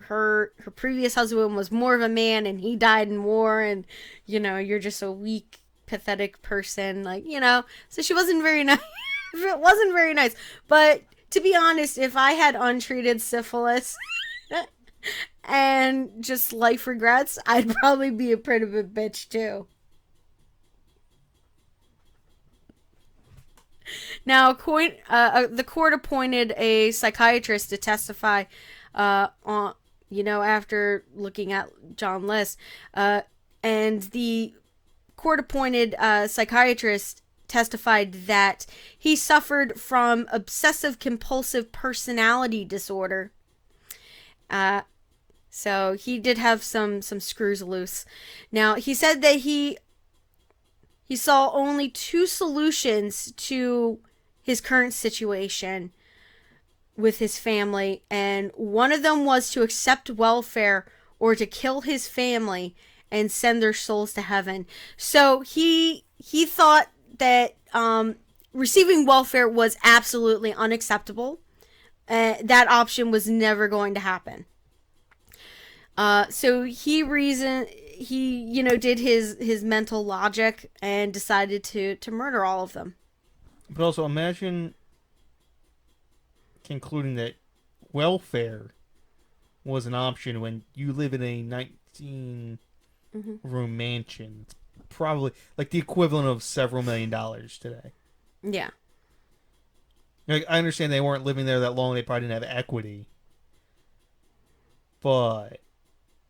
her previous husband was more of a man and he died in war, and, you're just a weak, pathetic person. So she wasn't very nice. It wasn't very nice. But to be honest, if I had untreated syphilis and just life regrets, I'd probably be a pretty big bitch too. Now, the court appointed a psychiatrist to testify on, after looking at John List, and the court appointed psychiatrist testified that he suffered from obsessive compulsive personality disorder. So he did have some screws loose. Now, he said that he saw only two solutions to his current situation with his family, and one of them was to accept welfare or to kill his family and send their souls to heaven. So he thought that receiving welfare was absolutely unacceptable. That option was never going to happen. So he did his mental logic and decided to murder all of them. But also imagine concluding that welfare was an option when you live in a 19-room mansion. It's probably like the equivalent of several $1,000,000 today. Yeah. Like, I understand they weren't living there that long. They probably didn't have equity. But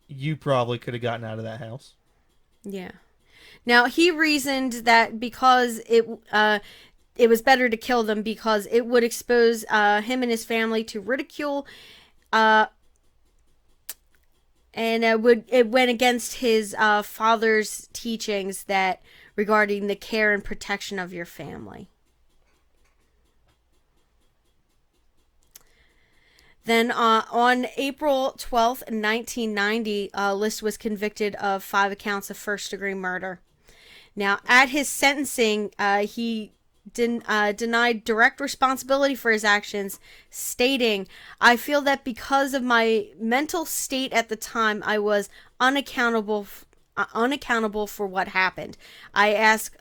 you probably could have gotten out of that house. Yeah. Now, he reasoned that because it was better to kill them because it would expose him and his family to ridicule, and it went against his father's teachings that regarding the care and protection of your family. Then on April 12th, 1990, List was convicted of 5 accounts of first-degree murder. Now, at his sentencing, he denied direct responsibility for his actions, stating, "I feel that because of my mental state at the time, I was unaccountable for what happened. I ask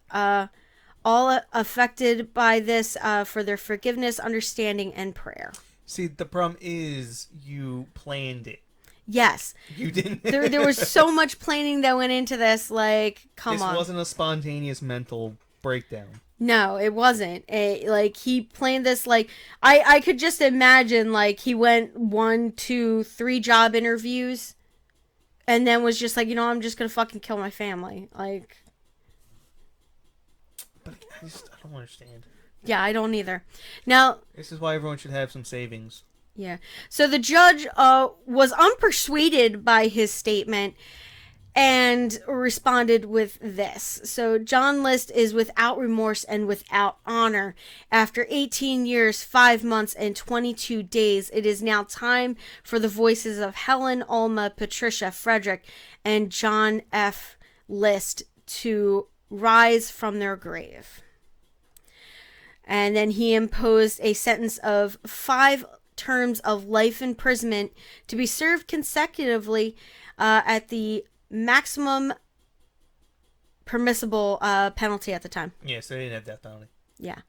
all affected by this for their forgiveness, understanding, and prayer." See, the problem is you planned it. Yes. You didn't. there was so much planning that went into this. Like, come on. This wasn't a spontaneous mental breakdown. No, it wasn't. He planned this. Like, I could just imagine. Like, he went 1, 2, 3 job interviews, and then was just like, I'm just gonna fucking kill my family. Like, but I don't understand. Yeah, I don't either. Now, this is why everyone should have some savings. Yeah. So the judge was unpersuaded by his statement and responded with this. So John List is without remorse and without honor. After 18 years, 5 months, and 22 days, it is now time for the voices of Helen, Alma, Patricia, Frederick, and John F. List to rise from their grave. And then he imposed a sentence of 5 terms of life imprisonment to be served consecutively at the maximum permissible penalty at the time. Yes, they didn't have death penalty. Yeah.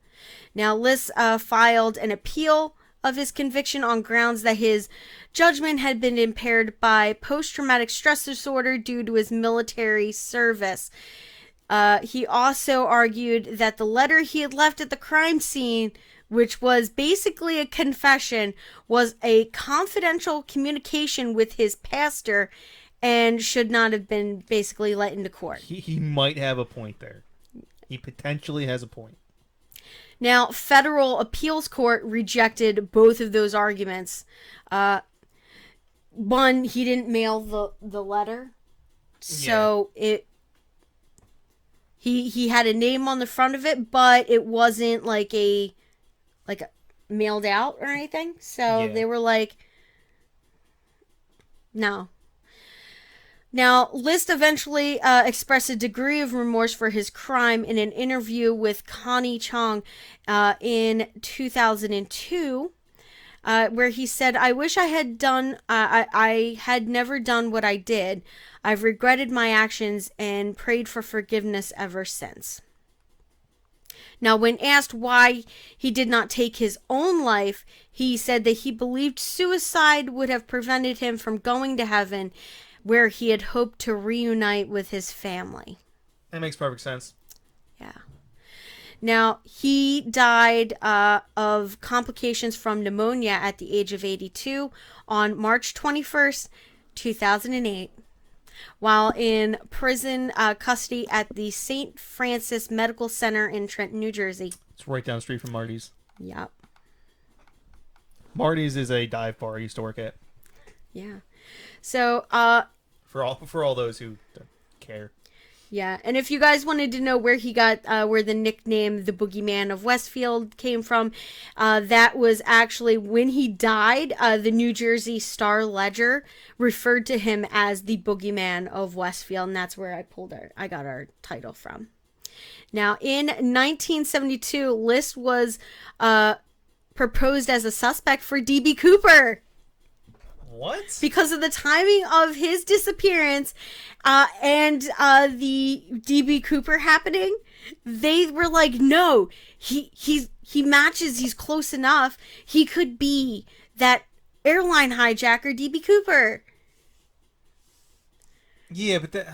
Now, List filed an appeal of his conviction on grounds that his judgment had been impaired by post-traumatic stress disorder due to his military service. He also argued that the letter he had left at the crime scene, which was basically a confession, was a confidential communication with his pastor and should not have been basically let into court. He might have a point there. He potentially has a point. Now, federal appeals court rejected both of those arguments. One, he didn't mail the letter, so He had a name on the front of it, but it wasn't like a mailed out or anything. So they were like, no. Now, List eventually expressed a degree of remorse for his crime in an interview with Connie Chung in 2002. Where he said, "I wish I had done, I had never done what I did. I've regretted my actions and prayed for forgiveness ever since." Now, when asked why he did not take his own life, he said that he believed suicide would have prevented him from going to heaven, where he had hoped to reunite with his family. That makes perfect sense. Yeah. Now, he died of complications from pneumonia at the age of 82 on March 21st, 2008, while in prison custody at the St. Francis Medical Center in Trenton, New Jersey. It's right down the street from Marty's. Yep. Marty's is a dive bar I used to work at. Yeah. So, for all those who don't care. yeah, and if you guys wanted to know where he got, where the nickname the Boogeyman of Westfield came from, that was actually when he died, the New Jersey Star Ledger referred to him as the Boogeyman of Westfield, and that's where I got our title from. Now, in 1972, List was proposed as a suspect for D.B. Cooper. What? Because of the timing of his disappearance and the D.B. Cooper happening, they were like, no, he matches, he's close enough. He could be that airline hijacker, D.B. Cooper. Yeah, but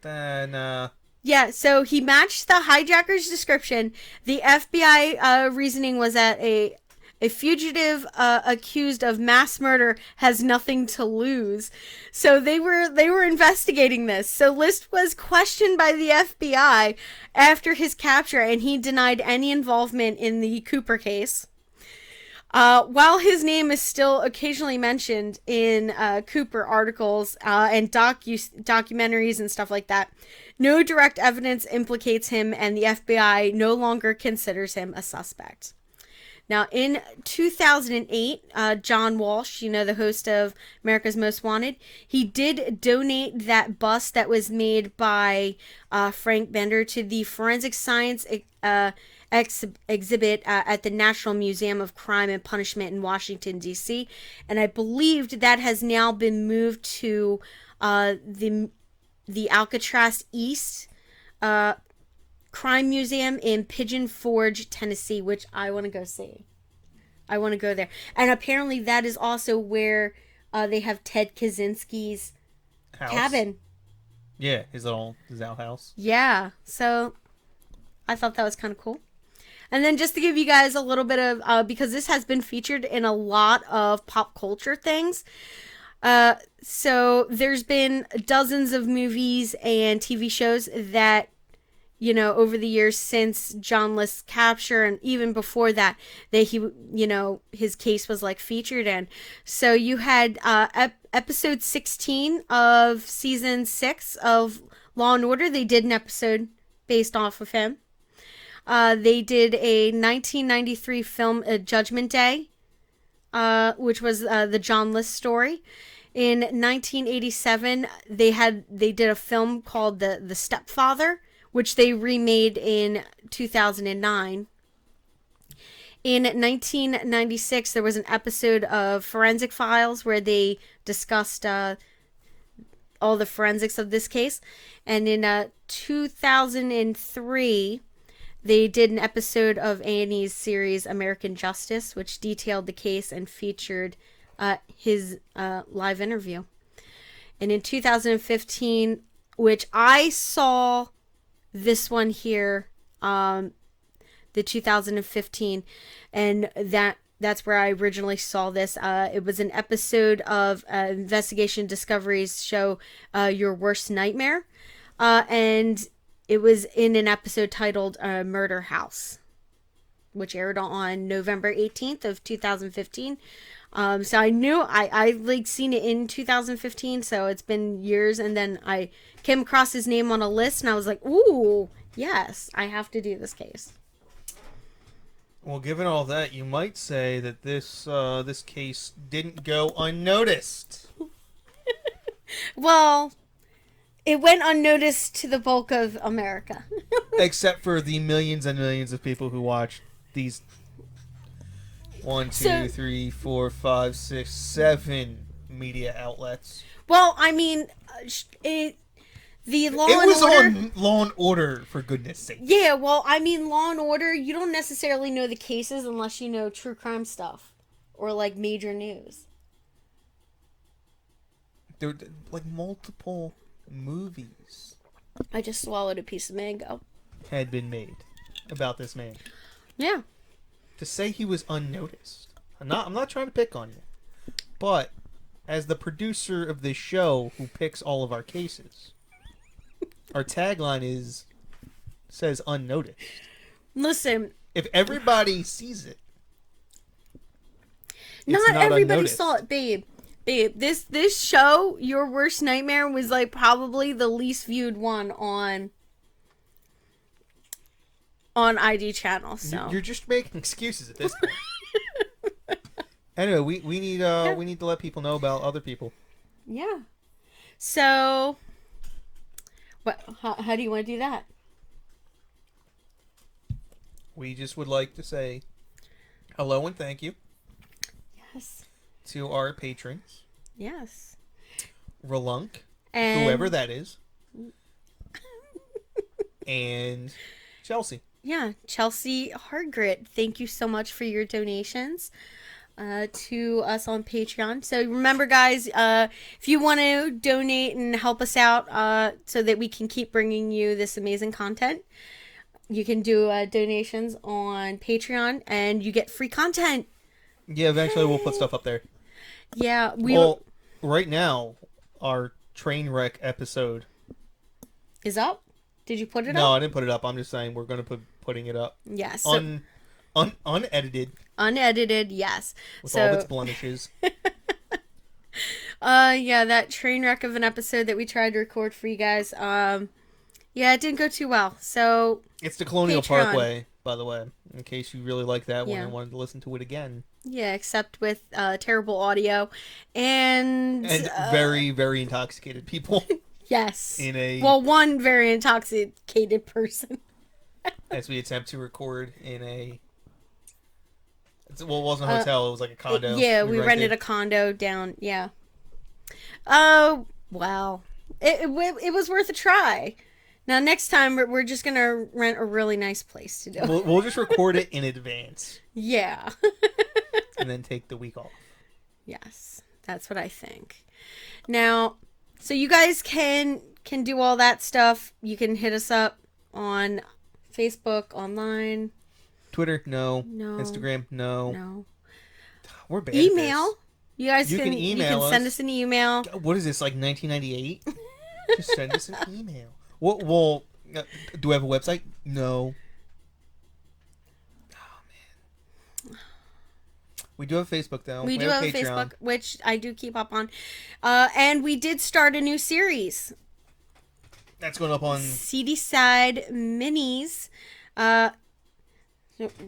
then... Yeah, so he matched the hijacker's description. The FBI reasoning was that a fugitive accused of mass murder has nothing to lose. So they were investigating this. So List was questioned by the FBI after his capture, and he denied any involvement in the Cooper case. While his name is still occasionally mentioned in Cooper articles and documentaries and stuff like that, no direct evidence implicates him, and the FBI no longer considers him a suspect. Now, in 2008, John Walsh, the host of America's Most Wanted, he did donate that bust that was made by Frank Bender to the Forensic Science exhibit at the National Museum of Crime and Punishment in Washington, D.C. And I believed that has now been moved to the Alcatraz East Crime Museum in Pigeon Forge, Tennessee, which I want to go see. I want to go there. And apparently that is also where they have Ted Kaczynski's cabin. Yeah, his outhouse. Yeah, so I thought that was kind of cool. And then just to give you guys a little bit of, because this has been featured in a lot of pop culture things. So there's been dozens of movies and TV shows that, over the years since John List's capture, and even before that he, his case was like featured in. So you had episode 16 of season 6 of Law and Order. They did an episode based off of him. They did a 1993 film, Judgment Day, which was the John List story. In 1987, they did a film called The Stepfather, which they remade in 2009. In 1996, there was an episode of Forensic Files where they discussed all the forensics of this case. And in 2003, they did an episode of A&E's series American Justice, which detailed the case and featured his live interview. And in 2015, which I saw this one here, the 2015, and that's where I originally saw this. It was an episode of Investigation Discovery's show, Your Worst Nightmare, and it was in an episode titled Murder House, which aired on November 18th of 2015. So I knew I seen it in 2015, so it's been years, and then I came across his name on a list, and I was like, ooh, yes, I have to do this case. Well, given all that, you might say that this case didn't go unnoticed. Well, it went unnoticed to the bulk of America. Except for the millions and millions of people who watch these 1, 2, 3, 4, 5, 6, 7 media outlets. Well, I mean, The Law It and was Order. on Law and Order, for goodness sake. Yeah, well, I mean, Law and Order, you don't necessarily know the cases unless you know true crime stuff or like major news. There were like multiple movies I just swallowed a piece of mango. had been made about this man. Yeah. To say he was unnoticed. I'm not trying to pick on you. But as the producer of this show who picks all of our cases, our tagline says unnoticed. Listen, If everybody sees it, not everybody unnoticed. saw it, babe. Babe, this show, Your Worst Nightmare, was like probably the least viewed one on ID channel. So You're just making excuses at this point. Anyway, we need to let people know about other people. yeah. So what? How do you want to do that? We just would like to say hello and thank you Yes. to our patrons, Yes. Ralulk, And whoever that is, and Chelsea. yeah, Chelsea Hargrett, thank you so much for your donations to us on Patreon. So remember, guys, if you want to donate and help us out so that we can keep bringing you this amazing content, you can do donations on Patreon and you get free content. Yeah, eventually we'll put stuff up there. Yeah, Well, right now, our train wreck episode is up. Did you put it up? No, I didn't put it up. I'm just saying we're going to putting it up. Yes. So, unedited. Unedited, yes. With all of its blemishes. Yeah, that train wreck of an episode that we tried to record for you guys. Yeah, it didn't go too well. So it's the Colonial Patreon. Parkway, by the way, in case you really like that one Yeah. and wanted to listen to it again. Yeah, except with terrible audio and very, very intoxicated people. yes. In one very intoxicated person. as we attempt to record in a. Well, it wasn't a hotel. It was like a condo. Yeah, we rented a condo down. Yeah. Oh, wow. It was worth a try. Now, next time, we're just going to rent a really nice place to do it. We'll just record it in advance. Yeah. And then take the week off. Yes, that's what I think. Now, so you guys can do all that stuff. You can hit us up on Facebook, online. Twitter, no. No. Instagram, no. No. We're bad Email. at this. You guys You can email you can send us. us an email. What is this, like 1998? Just send us an email. Well, do we have a website? No. Oh, man. We do have Facebook, though. We do have a Facebook, which I do keep up on. And we did start a new series. That's going up on... Seedy Side Minis.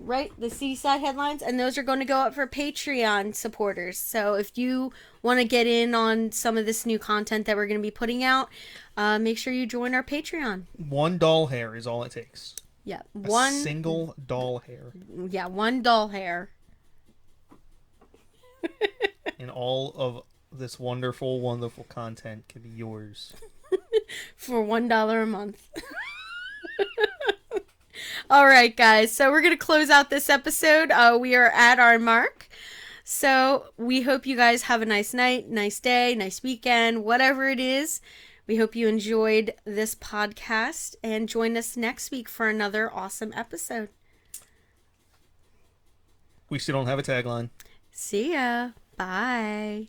Right, the Seedy Side headlines, and those are going to go up for Patreon supporters. So if you want to get in on some of this new content that we're going to be putting out, make sure you join our Patreon. One doll hair is all it takes. Yeah, a single doll hair. Yeah, one doll hair. And all of this wonderful, wonderful content can be yours. For $1 a month. All right, guys. So we're going to close out this episode. We are at our mark. So we hope you guys have a nice night, nice day, nice weekend, whatever it is. We hope you enjoyed this podcast and join us next week for another awesome episode. We still don't have a tagline. See ya. Bye.